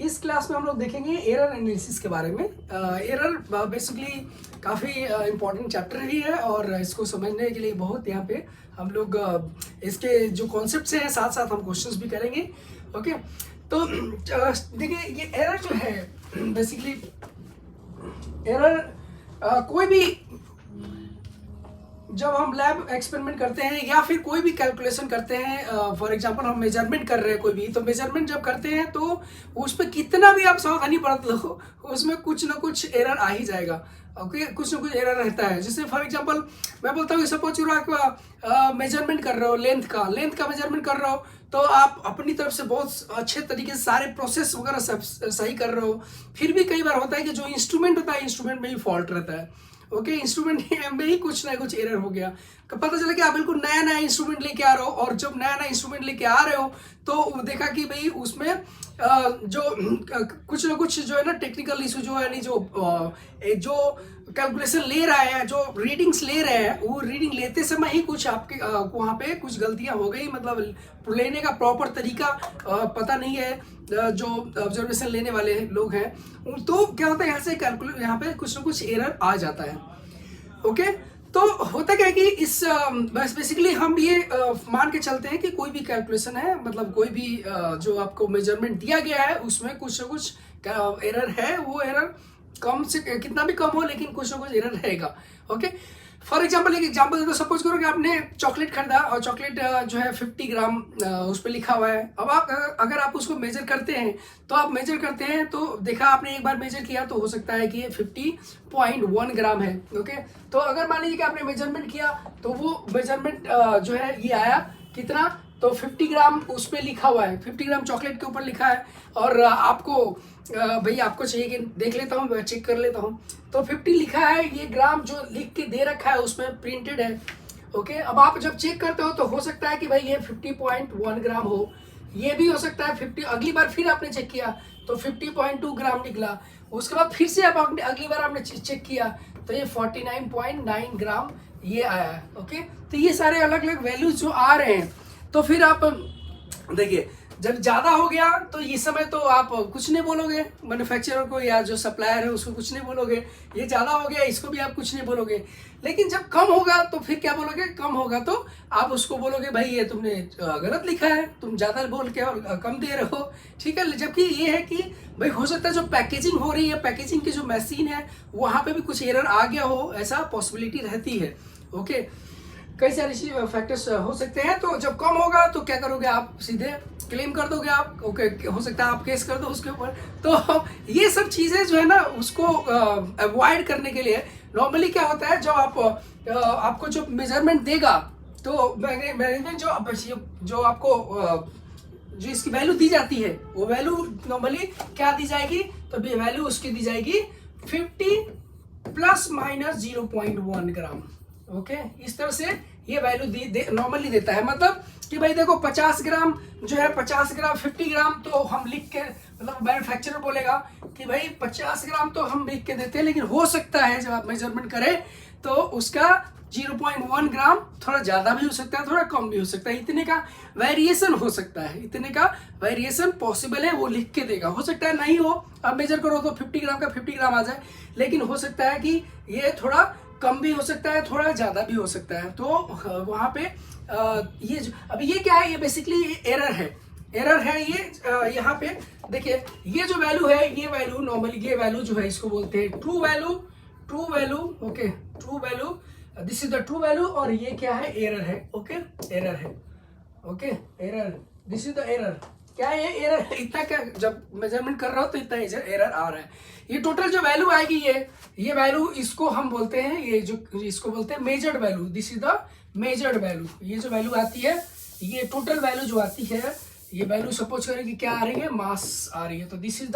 इस क्लास में हम लोग देखेंगे एरर एनालिसिस के बारे में। एरर बेसिकली काफ़ी इम्पोर्टेंट चैप्टर ही है और इसको समझने के लिए बहुत यहाँ पे हम लोग इसके जो कॉन्सेप्ट्स हैं साथ साथ हम क्वेश्चंस भी करेंगे। ओके, तो देखिए ये एरर जो है बेसिकली एरर कोई भी जब हम लैब एक्सपेरिमेंट करते हैं या फिर कोई भी कैलकुलेशन करते हैं, फॉर एग्जांपल हम मेजरमेंट कर रहे हैं कोई भी, तो मेजरमेंट जब करते हैं तो उस पर कितना भी आप सावधानी बरत लो उसमें कुछ ना कुछ एरर आ ही जाएगा। ओके, कुछ ना कुछ एरर रहता है। जैसे फॉर एग्जांपल मैं बोलता हूँ सपोज करो आप मेजरमेंट कर रहे हो, लेंथ का मेजरमेंट कर रहे हो, तो आप अपनी तरफ से बहुत अच्छे तरीके से सारे प्रोसेस वगैरह सब सही कर रहे हो, फिर भी कई बार होता है कि जो इंस्ट्रूमेंट होता है इंस्ट्रूमेंट में ही फॉल्ट रहता है। ओके, इंस्ट्रूमेंट में ही कुछ ना कुछ एरर हो गया। पता चला कि आप बिल्कुल नया नया इंस्ट्रूमेंट लेके आ रहे हो और जब नया नया इंस्ट्रूमेंट लेके आ रहे हो तो देखा कि भाई उसमें जो कुछ ना कुछ जो है ना टेक्निकल इशू जो है, नहीं जो कैलकुलेशन ले रहा है, जो रीडिंग्स ले रहे हैं, वो रीडिंग लेते समय ही कुछ आपके वहाँ पे कुछ गलतियाँ हो गई, मतलब लेने का प्रॉपर तरीका पता नहीं है जो ऑब्जर्वेशन लेने वाले लोग हैं, तो क्या होता है यहाँ से कैलकुलेट यहाँ पे कुछ ना कुछ एरर आ जाता है। ओके, तो होता क्या है कि इस बस बेसिकली हम ये मान के चलते हैं कि कोई भी कैलकुलेशन है, मतलब कोई भी जो आपको मेजरमेंट दिया गया है उसमें कुछ ना कुछ एरर है। वो एरर कम से कितना भी कम हो लेकिन कुछ ना कुछ एरर रहेगा। ओके, फॉर एग्जाम्पल एक एग्जाम्पल तो सपोज करो कि आपने चॉकलेट खरीदा और चॉकलेट जो है 50 ग्राम उस पर लिखा हुआ है। अब आप अगर आप उसको मेजर करते हैं तो आप मेजर करते हैं तो देखा आपने एक बार मेजर किया तो हो सकता है कि ये 50.1 ग्राम है। ओके, तो अगर मान लीजिए कि आपने मेजरमेंट किया तो वो मेजरमेंट जो है ये आया कितना, तो 50 ग्राम उस पर लिखा हुआ है, 50 ग्राम चॉकलेट के ऊपर लिखा है और आपको भाई आपको चाहिए कि देख लेता हूँ, मैं चेक कर लेता हूँ, तो 50 लिखा है, ये ग्राम जो लिख के दे रखा है उसमें प्रिंटेड है। ओके, अब आप जब चेक करते हो तो हो सकता है कि भाई ये 50.1 ग्राम हो, ये भी हो सकता है 50, अगली बार फिर आपने चेक किया तो 50.2 ग्राम निकला, उसके बाद फिर से आप अगली बार आपने चेक किया तो ये 49.9 ग्राम ये आया है। ओके, तो ये सारे अलग अलग वैल्यूज जो आ रहे हैं, तो फिर आप देखिए जब ज़्यादा हो गया तो इस समय तो आप कुछ नहीं बोलोगे मैन्युफैक्चरर को या जो सप्लायर है उसको कुछ नहीं बोलोगे, ये ज़्यादा हो गया इसको भी आप कुछ नहीं बोलोगे। लेकिन जब कम होगा तो फिर क्या बोलोगे, कम होगा तो आप उसको बोलोगे भाई ये तुमने गलत लिखा है, तुम ज़्यादा बोल के और कम दे रहे हो। ठीक है, जबकि ये है कि भाई हो सकता है जो पैकेजिंग हो रही है, पैकेजिंग की जो मशीन है वहाँ पर भी कुछ एरर आ गया हो, ऐसा पॉसिबिलिटी रहती है। ओके, कई सारे फैक्टर्स हो सकते हैं। तो जब कम होगा तो क्या करोगे, आप सीधे क्लेम कर दोगे आप। ओके, हो सकता है आप केस कर दो उसके ऊपर। तो ये सब चीज़ें जो है ना उसको अवॉइड करने के लिए नॉर्मली क्या होता है, जब आप आपको जो मेजरमेंट देगा तो मैनेजमेंट जो आपको जो इसकी वैल्यू दी जाती है वो वैल्यू नॉर्मली क्या दी जाएगी, तो वैल्यू उसकी दी जाएगी 50 प्लस माइनस 0.1 ग्राम। ओके, इस तरह से ये वैल्यू नॉर्मली देता है, मतलब कि भाई देखो 50 ग्राम जो है 50 ग्राम 50 ग्राम तो हम लिख के, मतलब मैन्युफैक्चरर बोलेगा कि भाई 50 ग्राम तो हम लिख के देते हैं, लेकिन हो सकता है जब आप मेजरमेंट करें तो उसका 0.1 ग्राम थोड़ा ज़्यादा भी हो सकता है, थोड़ा कम भी हो सकता है, इतने का वेरिएशन हो सकता है, इतने का वेरिएशन पॉसिबल है, वो लिख के देगा। हो सकता है नहीं हो, आप मेजर करो तो 50 ग्राम का 50 ग्राम आ जाए, लेकिन हो सकता है कि ये थोड़ा कम भी हो सकता है, थोड़ा ज़्यादा भी हो सकता है। तो वहाँ पे ये अभी ये क्या है, ये बेसिकली एरर है, एरर है ये। यहाँ पे देखिए ये जो वैल्यू है, ये वैल्यू नॉर्मली ये वैल्यू जो है इसको बोलते हैं true value, true value. Okay, true value, this is the true value, और ये क्या है, एरर है। ओके, एरर है। Okay, error, this is the error. क्या है ये एरर, इतना क्या जब मेजरमेंट कर रहा हो तो इतना एरर आ रहा है। ये टोटल जो वैल्यू आएगी ये वैल्यू इसको हम बोलते हैं, ये जो इसको बोलते हैं measured value, this is the measured value. ये जो वैल्यू आती है, ये टोटल वैल्यू जो आती है, ये वैल्यू सपोज करें कि क्या आ रही है, मास आ रही है, तो this is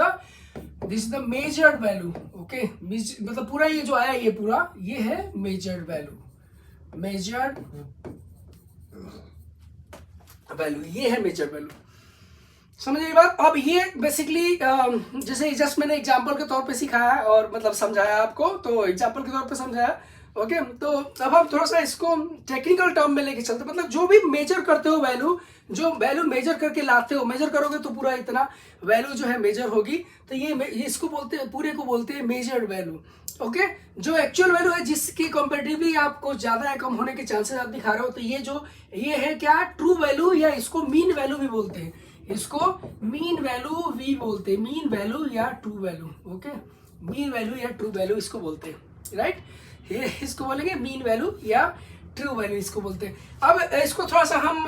the measured value. Okay, मतलब पूरा ये जो आया ये पूरा ये है मेजर्ड वैल्यू, मेजर्ड वैल्यू, ये है मेजर्ड वैल्यू। समझ ये बात। अब ये बेसिकली जैसे जस्ट मैंने एग्जांपल के तौर पे सिखाया और मतलब समझाया आपको, तो एग्जांपल के तौर पे समझाया, ओके, तो अब हम थोड़ा सा इसको टेक्निकल टर्म में लेके चलते, मतलब जो भी मेजर करते हो वैल्यू, जो वैल्यू मेजर करके लाते हो, मेजर करोगे तो पूरा इतना वैल्यू जो है मेजर होगी, तो ये इसको बोलते हैं, पूरे को बोलते हैं मेजर्ड वैल्यू। ओके, जो एक्चुअल वैल्यू है जिसकी कंपेरेटिवली आपको ज्यादा या कम होने के चांसेस आप दिखा रहे हो, तो ये है क्या, ट्रू वैल्यू, या इसको मीन वैल्यू भी बोलते हैं, इसको मीन वैल्यू भी बोलते हैं, मीन वैल्यू या true value. Okay, mean value या ट्रू वैल्यू इसको बोलते हैं, राइट, ये इसको बोलेंगे मीन वैल्यू या ट्रू वैल्यू इसको बोलते हैं। अब इसको थोड़ा सा हम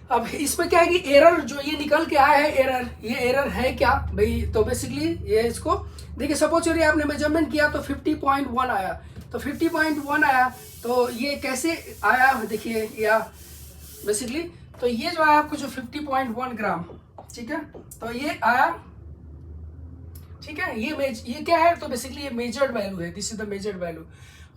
अब इसमें क्या है कि एरर जो ये निकल के आया है, एरर, ये एरर है क्या भाई, तो बेसिकली ये इसको देखिए, सपोज करिए आपने मेजरमेंट किया तो 50.1 आया, तो 50.1 आया, तो ये कैसे आया देखिए, या बेसिकली तो ये जो आया आपको जो 50.1 ग्राम, ठीक है, तो ये आया, ठीक है, ये क्या है, तो बेसिकली ये मेजर्ड वैल्यू है, this is the measured value.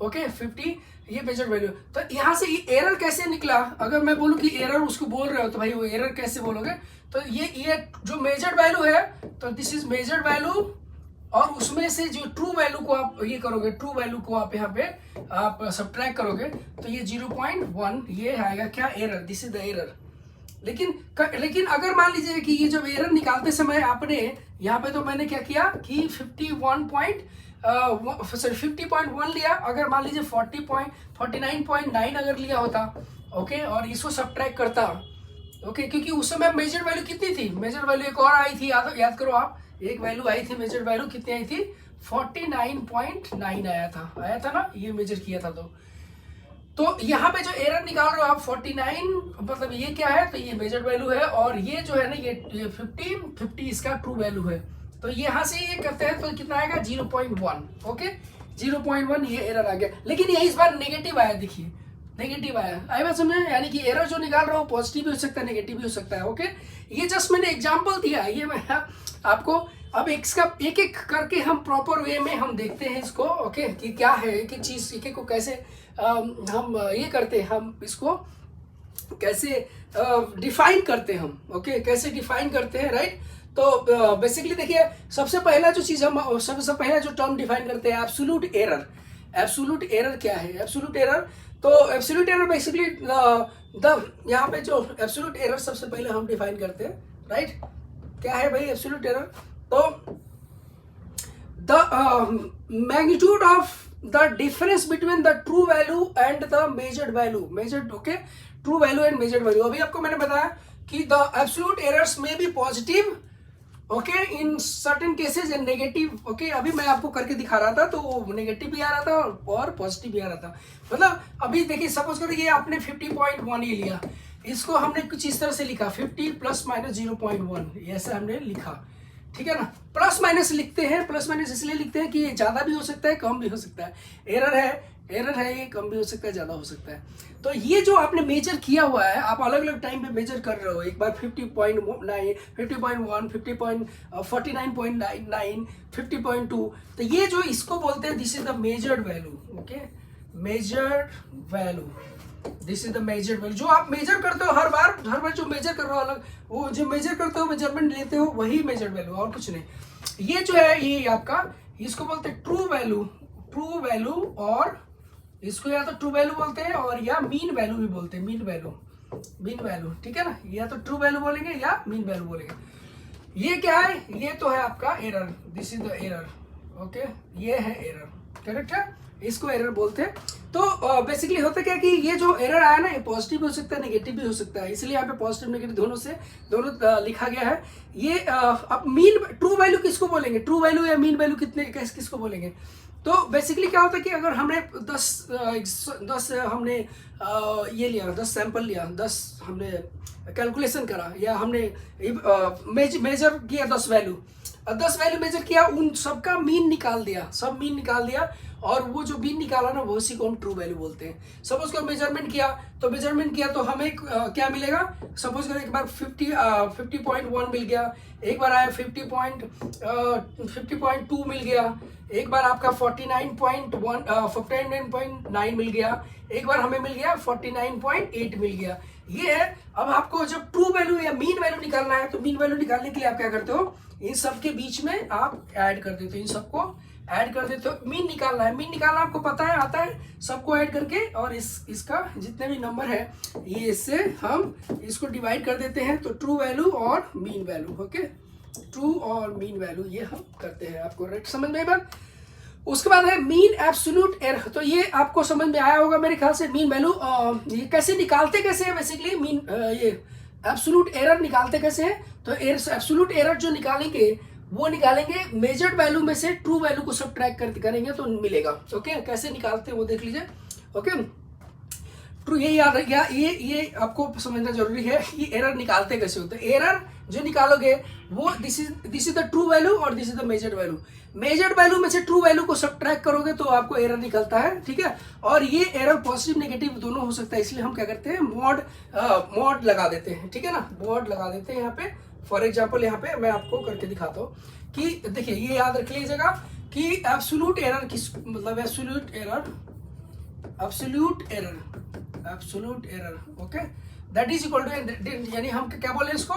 Okay, 50 ये मेजर्ड वैल्यू, तो यहाँ से ये एरर कैसे निकला, अगर मैं बोलूँ कि एरर उसको बोल रहे हो तो भाई वो एरर कैसे बोलोगे, तो ये जो मेजर्ड वैल्यू है, तो दिस इज मेजर्ड वैल्यू, और उसमें से जो ट्रू वैल्यू को आप ये करोगे, ट्रू वैल्यू को आप यहाँ पे आप सब्ट्रैक्ट करोगे, तो ये 0.1 ये आएगा क्या, error, this is the error. लेकिन अगर मान लीजिए कि ये जब एरर निकालते समय आपने यहाँ पे, तो मैंने क्या किया कि 50.1 लिया, अगर मान लीजिए 49.9 अगर लिया होता, ओके, और इसको सब्ट्रैक्ट करता, ओके, क्योंकि उस समय मेजर वैल्यू कितनी थी, मेजर वैल्यू एक और आई थी, याद करो आप, एक वैल्यू आई थी, मेजर वैल्यू कितनी आई थी, 49.9 आया था ना, ये मेजर किया था, तो यहाँ पे जो एरर निकाल रहे हो आप 49, मतलब ये क्या है, तो ये मेजर वैल्यू है, और ये जो है ना ये 50 इसका ट्रू वैल्यू है, तो यहाँ से ये करते हैं तो कितना आएगा 0.1। ओके, 0.1 ये एरर आ गया, लेकिन ये इस बार नेगेटिव आया, देखिए नेगेटिव आया, आई बात समझ में, यानी कि एरर जो निकाल रहा हो पॉजिटिव भी हो सकता है, नेगेटिव भी हो सकता है। ओके, ये जस्ट मैंने एग्जांपल दिया, ये मैं आपको अब एक एक करके हम प्रॉपर वे में हम देखते हैं इसको, ओके, कि क्या है एक एक चीज, एक एक को कैसे हम ये करते हैं, हम इसको कैसे डिफाइन करते हैं हम, ओके, कैसे डिफाइन करते हैं, राइट। तो बेसिकली देखिए, सबसे पहला जो चीज हम सबसे पहला जो टर्म डिफाइन करते हैं, एब्सोल्यूट एरर। एब्सोल्यूट एरर क्या है, एब्सोल्यूट एरर, तो एब्सोल्यूट एरर बेसिकली यहाँ पे जो एब्सोल्यूट एरर सबसे पहले हम डिफाइन करते हैं, राइट, क्या है भाई एब्सोल्यूट एरर, तो the magnitude of the difference between the true value and the measured value, measured, okay, true value and measured value. अभी आपको मैंने बताया कि द एब्सोल्यूट एरर्स में be positive, okay, in certain cases and negative. Okay, अभी मैं आपको करके दिखा रहा था, तो नेगेटिव भी आ रहा था और पॉजिटिव भी आ रहा था, मतलब अभी देखिए, सपोज करो ये आपने 50.1 ये लिया, इसको हमने कुछ इस तरह से लिखा, 50 प्लस माइनस 0.1, ऐसा हमने लिखा, ठीक है ना। प्लस माइनस लिखते हैं, प्लस माइनस इसलिए लिखते हैं कि ये ज्यादा भी हो सकता है, कम भी हो सकता है, एरर है, ये कम भी हो सकता है, ज्यादा हो सकता है। तो ये जो आपने मेजर किया हुआ है, आप अलग अलग टाइम पे मेजर कर रहे हो, एक बार 50.9, 50.1, 49.9, 50.2, तो ये जो इसको बोलते हैं, this is the measured value. Okay, measured value, this is the measured value, जो आप मेजर करते हो हर बार जो मेजर कर रहे हो, अलग वो जो मेजर करते हो, मेजरमेंट लेते हो, वही मेजर्ड वैल्यू, और कुछ नहीं। ये जो है ये आपका, इसको बोलते हैं ट्रू वैल्यू, और इसको या तो ट्रू वैल्यू बोलते हैं और या मीन वैल्यू भी बोलते हैं, मीन वैल्यू, ठीक है ना, या तो ट्रू वैल्यू बोलेंगे या मीन वैल्यू बोलेंगे। ये क्या है, ये तो है आपका error, this is the error. Okay, ये है एरर, करेक्ट है, इसको एरर बोलते हैं। तो बेसिकली होता क्या कि ये जो एरर आया ना, ये पॉजिटिव भी हो सकता है, नेगेटिव भी हो सकता है, इसलिए यहाँ पे पॉजिटिव नेगेटिव दोनों लिखा गया है। ये अब ट्रू वैल्यू किसको बोलेंगे, ट्रू वैल्यू या मीन वैल्यू किसको बोलेंगे, तो बेसिकली क्या होता है कि अगर हमने 10 हमने ये लिया, 10 सैंपल लिया, 10 हमने कैलकुलेशन करा, या हमने मेजर किया 10 वैल्यू मेजर किया, उन सबका मीन निकाल दिया, और वो जो मीन निकाला ना, वो उसी को हम ट्रू वैल्यू बोलते हैं। सपोज करो मेजरमेंट किया तो हमें क्या मिलेगा, सपोज करो एक बार 50.1 मिल गया, एक बार आया 50.2 मिल गया, एक बार आपका 49.9 मिल गया, एक बार हमें मिल गया 49.8 मिल गया। ये है, अब आपको जब ट्रू वैल्यू या मीन वैल्यू निकालना है, तो मीन वैल्यू निकालने के लिए आप क्या करते हो, इन सब के बीच में आप ऐड कर देते हो, इन सबको ऐड कर देते हो। मीन निकालना है, मीन निकालना आपको पता है, आता है सबको ऐड करके, और इसका जितने भी नंबर है ये इससे हम इसको डिवाइड कर देते हैं, तो ट्रू वैल्यू और मीन वैल्यू, ओके, ट्रू और मीन वैल्यू ये हम करते हैं। आपको राइट समझ में बात। उसके बाद है मीन एब्सोल्यूट एरर, तो ये आपको समझ में आया होगा मेरे ख्याल से। मीन वैल्यू ये कैसे निकालते कैसे है बेसिकली, मीन ये एब्सोल्यूट एरर निकालते कैसे हैं, तो एब्सोल्यूट एरर जो निकालेंगे वो निकालेंगे मेजर्ड वैल्यू में से ट्रू वैल्यू को सब्ट्रैक्ट करेंगे तो मिलेगा। ओके, कैसे निकालते हैं वो देख लीजिए। ओके, ट्रू, ये याद रखिएगा, ये आपको समझना जरूरी है कि एरर निकालते कैसे होते हैं। एरर जो निकालोगे वो this is the true value और this is the measured value. Measured value में से ट्रू वैल्यू को सब्ट्रैक्ट करोगे तो आपको एरर निकलता है, ठीक है। और ये एरर पॉजिटिव नेगेटिव दोनों हो सकता है, इसलिए हम क्या करते हैं, मॉड लगा देते हैं, ठीक है ना, मॉड लगा देते हैं यहाँ पे। फॉर एग्जाम्पल यहाँ पे मैं आपको करके दिखाता हूँ कि देखिए, ये याद रख लीजिएगा कि एब्सोल्यूट एरर किस मतलब absolute error, okay, that is equal to, यानी हम क्या बोले इसको,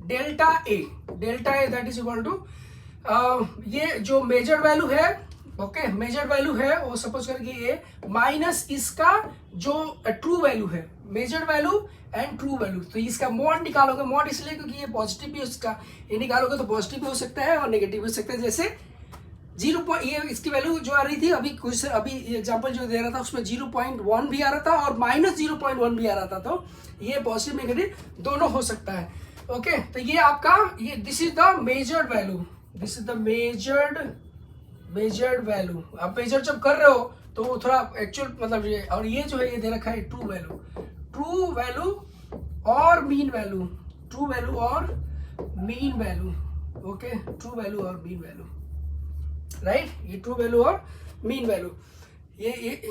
delta A that is equal to ये जो मेजर्ड वैल्यू है, ओके, मेजर्ड वैल्यू है वो सपोज करके ये माइनस इसका जो ट्रू वैल्यू है, measured value and true value. तो इसका मॉड निकालोगे, मॉड इसलिए क्योंकि ये पॉजिटिव भी उसका, ये निकालोगे तो पॉजिटिव भी हो सकता है और नेगेटिव भी हो सकता है। जैसे 0 ये इसकी वैल्यू जो आ रही थी अभी एग्जांपल जो दे रहा था उसमें 0.1 भी आ रहा था और -0.1 भी आ रहा था, तो ये पॉजिटिव नेगेटिव दोनों हो सकता है। ओके, तो ये आपका ये this is the measured value, this is the measured value. आप मेजर जब कर रहे हो तो वो थोड़ा एक्चुअल मतलब ये, और ये जो है ये दे रखा है ट्रू वैल्यू और मीन वैल्यू, ट्रू वैल्यू और mean value, okay, true value और मीन वैल्यू, राइट, ये ट्रू वैल्यू और मीन वैल्यू, ये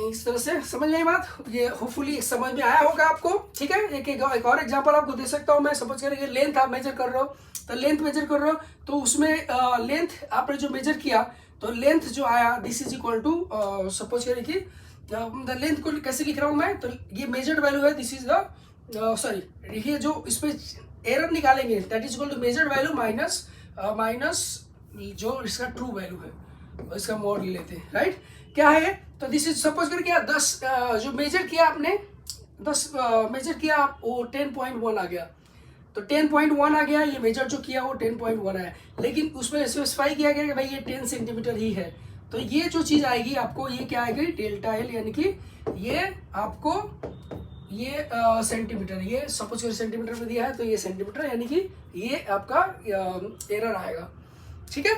इस तरह से समझ में बात, ये होपफुली समझ में आया होगा आपको, ठीक है। एक और एग्जांपल आपको दे सकता हूँ मैं, सपोज करें लेंथ आप मेजर कर रहे हो, तो लेंथ मेजर कर रहे हो तो उसमें लेंथ आपने जो मेजर किया तो लेंथ जो आया this is equal to, suppose करें कि लेंथ को कैसे लिख रहा हूँ मैं, तो ये मेजर्ड वैल्यू है, दिस इज द सॉरी, ये जो इसमें एरर निकालेंगे that is equal to measured value minus जो इसका ट्रू वैल्यू है, इसका मॉड लेते हैं, राइट। क्या है, तो दिस इज सपोज करके 10 जो मेजर किया आपने 10 मेजर किया वो 10.1 आ गया, तो 10.1 आ गया, ये मेजर जो किया वो 10.1 आया, लेकिन उसमें स्पेसिफाई किया गया कि भाई ये 10 सेंटीमीटर ही है, तो ये जो चीज़ आएगी आपको ये क्या आएगी, डेल्टा एल, यानी कि ये आपको ये सेंटीमीटर, ये सपोज कर सेंटीमीटर में दिया है तो ये सेंटीमीटर, यानी कि ये आपका एरर आएगा, ठीक है।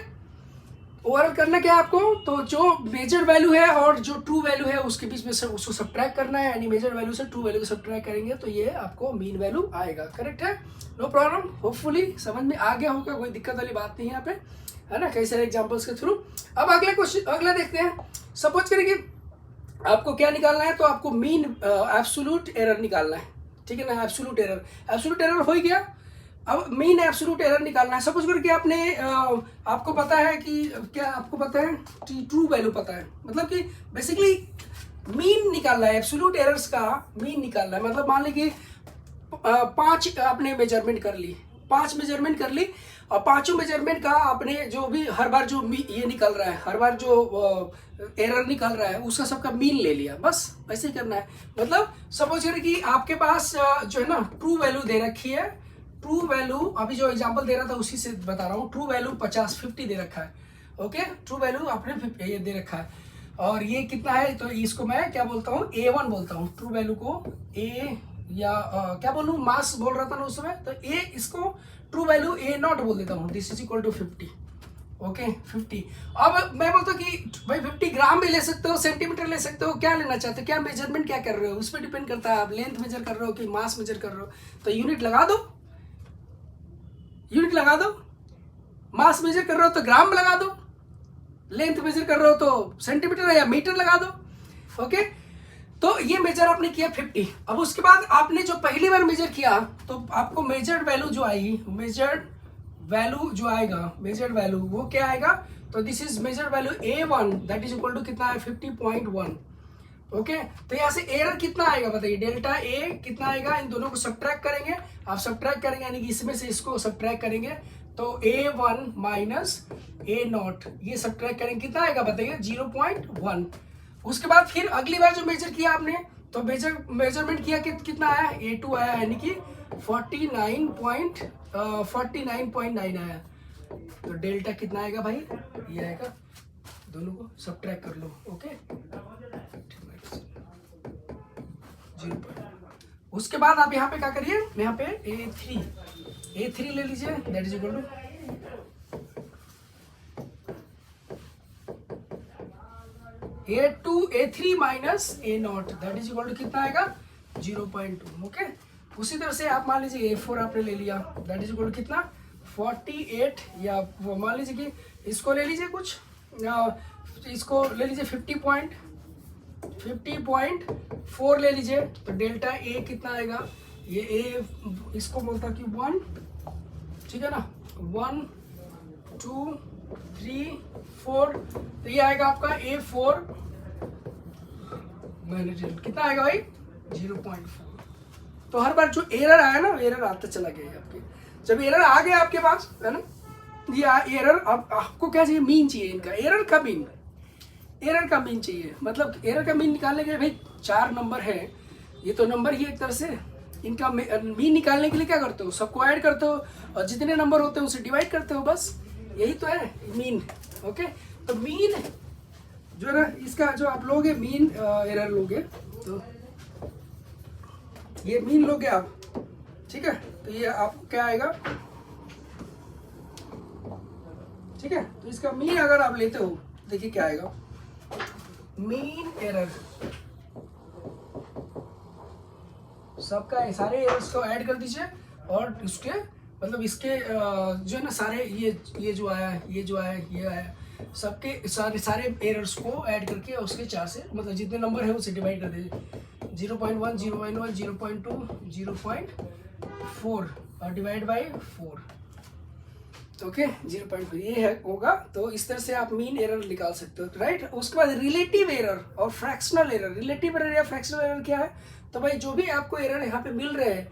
ओवरऑल करना क्या है आपको, तो जो मेजर वैल्यू है और जो ट्रू वैल्यू है उसके बीच में से उसको सब्ट्रैक्ट करना है, यानी मेजर वैल्यू से ट्रू वैल्यू को सब्ट्रैक्ट करेंगे तो ये आपको मीन वैल्यू आएगा, करेक्ट है, नो प्रॉब्लम। होपफुली समझ में आ गया होगा, कोई दिक्कत वाली बात नहीं है यहाँ पे, है ना, कई सारे एग्जाम्पल्स के थ्रू। अब अगले क्वेश्चन, अगला देखते हैं। सपोज करें कि आपको क्या निकालना है, तो आपको मीन एब्सोल्यूट एरर निकालना है, ठीक है ना, एब्सोल्यूट एरर हो ही गया। अब मीन एब्सोल्यूट एरर निकालना है। सपोज करके आपने आपको पता है कि क्या आपको पता है ट्रू वैल्यू पता है, मतलब कि बेसिकली मीन निकालना है, एब्सोल्यूट एरर्स का मीन निकालना है। मतलब मान लीजिए 5 आपने मेजरमेंट कर ली, 5 मेजरमेंट कर ली और पांचों मेजरमेंट का आपने जो भी हर बार जो ये निकल रहा है, हर बार जो एरर निकल रहा है उसका सबका मीन ले लिया, बस ऐसे ही करना है। मतलब सपोज करें कि आपके पास जो है ना ट्रू वैल्यू दे रखी है, ट्रू वैल्यू अभी जो एग्जांपल दे रहा था उसी से बता रहा हूँ, ट्रू वैल्यू 50 दे रखा है, ओके, ट्रू वैल्यू आपने 50 ये दे रखा है, और ये कितना है, तो इसको मैं क्या बोलता हूँ, A1 बोलता हूँ, ट्रू वैल्यू को A या क्या बोलूँ, मास बोल रहा था ना उस समय, तो A इसको ट्रू वैल्यू A0 बोल देता हूँ, this is equal to 50, okay 50। अब मैं बोलता हूँ कि भाई 50 ग्राम भी ले सकते हो, सेंटीमीटर ले सकते हो, क्या लेना चाहते हो, क्या मेजरमेंट क्या कर रहे हो, उस पर डिपेंड करता है, आप लेंथ मेजर कर रहे हो कि मास मेजर कर रहे हो, तो यूनिट लगा दो, यूनिट लगा दो, मास मेजर कर रहे हो तो ग्राम में लगा दो, लेंथ मेजर कर रहे हो तो सेंटीमीटर या मीटर लगा दो, ओके। तो ये मेजर आपने किया 50। अब उसके बाद आपने जो पहली बार मेजर किया तो आपको मेजर्ड वैल्यू जो आएगी, मेजर्ड वैल्यू जो आएगा, मेजर्ड वैल्यू वो क्या आएगा, तो this is measured value A1 that is equal to कितना है 50.1, ओके। तो यहाँ से एरर कितना आएगा बताइए, डेल्टा ए कितना आएगा, इन दोनों को सब्ट्रैक्ट करेंगे, आप सब्ट्रैक्ट करेंगे यानी कि इसमें से इसको सब्ट्रैक्ट करेंगे तो A1 माइनस A0 ये सब्ट्रैक्ट करेंगे, कितना आएगा बताइए? 0.1। उसके बाद फिर अगली बार जो मेजर किया आपने, तो मेजरमेंट किया कितना आया? A2 आया, यानी कि 49.9 आया। तो डेल्टा कितना आएगा भाई? ये आएगा, दोनों को सब्ट्रैक्ट कर लो। ओके, 0. उसके बाद आप यहाँ पे क्या करिए, यहाँ पे A3 ले लीजिए, that is equal to A3 minus A0, that is equal to कितना आएगा? 0.2। ओके, उसी तरह से आप मान लीजिए A4 आपने ले लिया, दैट इज इक्वल टू कितना? 48, या वो मान लीजिए कि इसको ले लीजिए कुछ, इसको ले लीजिए 50.4 ले लीजिए। तो डेल्टा A कितना आएगा? ये A इसको बोलता कि 1, ठीक है ना, 1 2 3 4, तो ये आएगा आपका A4 माइनस कितना आएगा भाई? 0.4। तो हर बार जो एरर आया ना, एरर आता चला गया आपके। जब एरर आ गया आपके पास, है ना, ये एरर, अब आपको क्या चाहिए? मीन चाहिए इनका, एरर का मीन चाहिए। मतलब एरर का मीन निकालने के लिए भाई 4 नंबर है, ये तो नंबर ही एक तरह से, इनका मीन निकालने के लिए क्या करते हो? सबको ऐड करते हो और जितने नंबर होते हैं उसे डिवाइड करते हो, बस यही तो है मीन। ओके, तो मीन जो है ना, इसका जो आप लोगे मीन एरर लोगे, तो ये मीन लोगे आप, ठीक है, तो ये आपको क्या आएगा? ठीक है, तो इसका मीन अगर आप लेते हो, देखिए क्या आएगा? मीन एरर, सबका सारे एरर्स को ऐड कर दीजिए, और उसके मतलब इसके जो है ना सारे ये जो आया, ये जो आया, ये आया, सबके सारे एरर्स को ऐड करके उसके 4 से, मतलब जितने नंबर है उसे डिवाइड कर दीजिए। 0.1 0.1 0.2 0.4 और डिवाइड बाई 4, ओके 0.4 ये है होगा। तो इस तरह से आप मीन एरर निकाल सकते हो, राइट। उसके बाद रिलेटिव एरर और फ्रैक्शनल एरर। रिलेटिव एरर या फ्रैक्शनल एरर क्या है? तो भाई जो भी आपको एरर यहाँ पे मिल रहे हैं,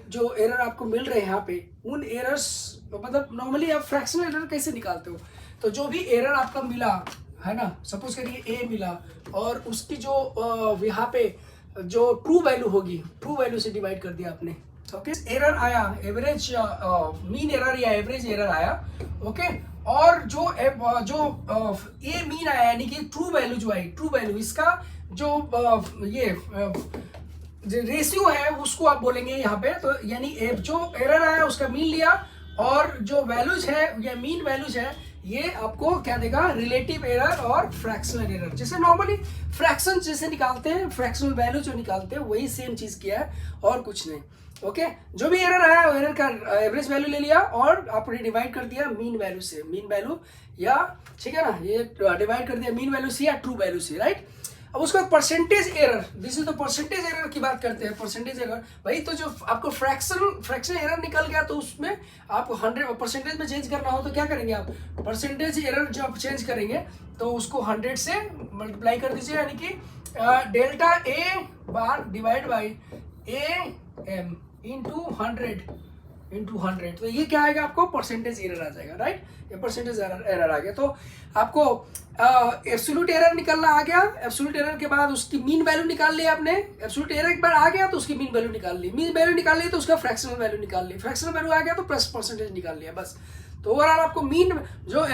जो एरर आपको मिल रहे हैं यहाँ पे, उन एरर्स, मतलब नॉर्मली आप फ्रैक्शनल एरर कैसे निकालते हो? तो जो भी एरर आपका मिला है ना, सपोज करिए A मिला, और उसकी जो यहाँ पे जो ट्रू वैल्यू होगी, ट्रू वैल्यू से डिवाइड कर दिया आपने, ओके। एरर आया, एवरेज मीन एरर या एवरेज एरर आया, ओके। और जो ए मीन आया, यानी कि ट्रू वैल्यू जो आई, ट्रू वैल्यू, इसका जो ये रेशियो है उसको आप बोलेंगे यहाँ पे। तो यानी जो एरर आया उसका मीन लिया, और जो वैल्यूज है या मीन वैल्यूज है, ये आपको क्या देगा? रिलेटिव एरर और फ्रैक्शनल एरर। जैसे नॉर्मली फ्रैक्शन जैसे निकालते हैं, फ्रैक्शनल वैल्यू जो निकालते हैं, वही सेम चीज किया है और कुछ नहीं, ओके। जो भी एरर आया, एरर का एवरेज वैल्यू ले लिया और आपने डिवाइड कर दिया मीन वैल्यू से, मीन वैल्यू, या ठीक है ना, ये डिवाइड कर दिया मीन वैल्यू से या ट्रू वैल्यू से, राइट। अब उसका percentage error, this is the percentage error की बात करते हैं। परसेंटेज एरर भाई, तो जो आपको फ्रैक्शन एरर निकल गया, तो उसमें आपको 100 परसेंटेज में चेंज करना हो तो क्या करेंगे आप? परसेंटेज एरर जो आप चेंज करेंगे, तो उसको 100 से मल्टीप्लाई कर दीजिए, यानी कि delta A bar divide by A M into 100। तो ये क्या आएगा? आपको परसेंटेज एरर आ जाएगा, राइट। ये परसेंटेज एरर आ गया। तो आपको एब्सोल्यूट एरर निकालना आ गया। एब्सोल्यूट एरर के बाद उसकी मीन वैल्यू निकाल लिया आपने। एब्सोल्यूट एरर एक बार आ गया तो उसकी मीन वैल्यू निकाल ली, मीन वैल्यू निकाल ली तो उसका फ्रैक्शनल वैल्यू निकाल ली, फ्रैक्शनल वैल्यू आ गया तो प्लस परसेंटेज निकाल लिया, बस। तो ओवरऑल आपको मीन जो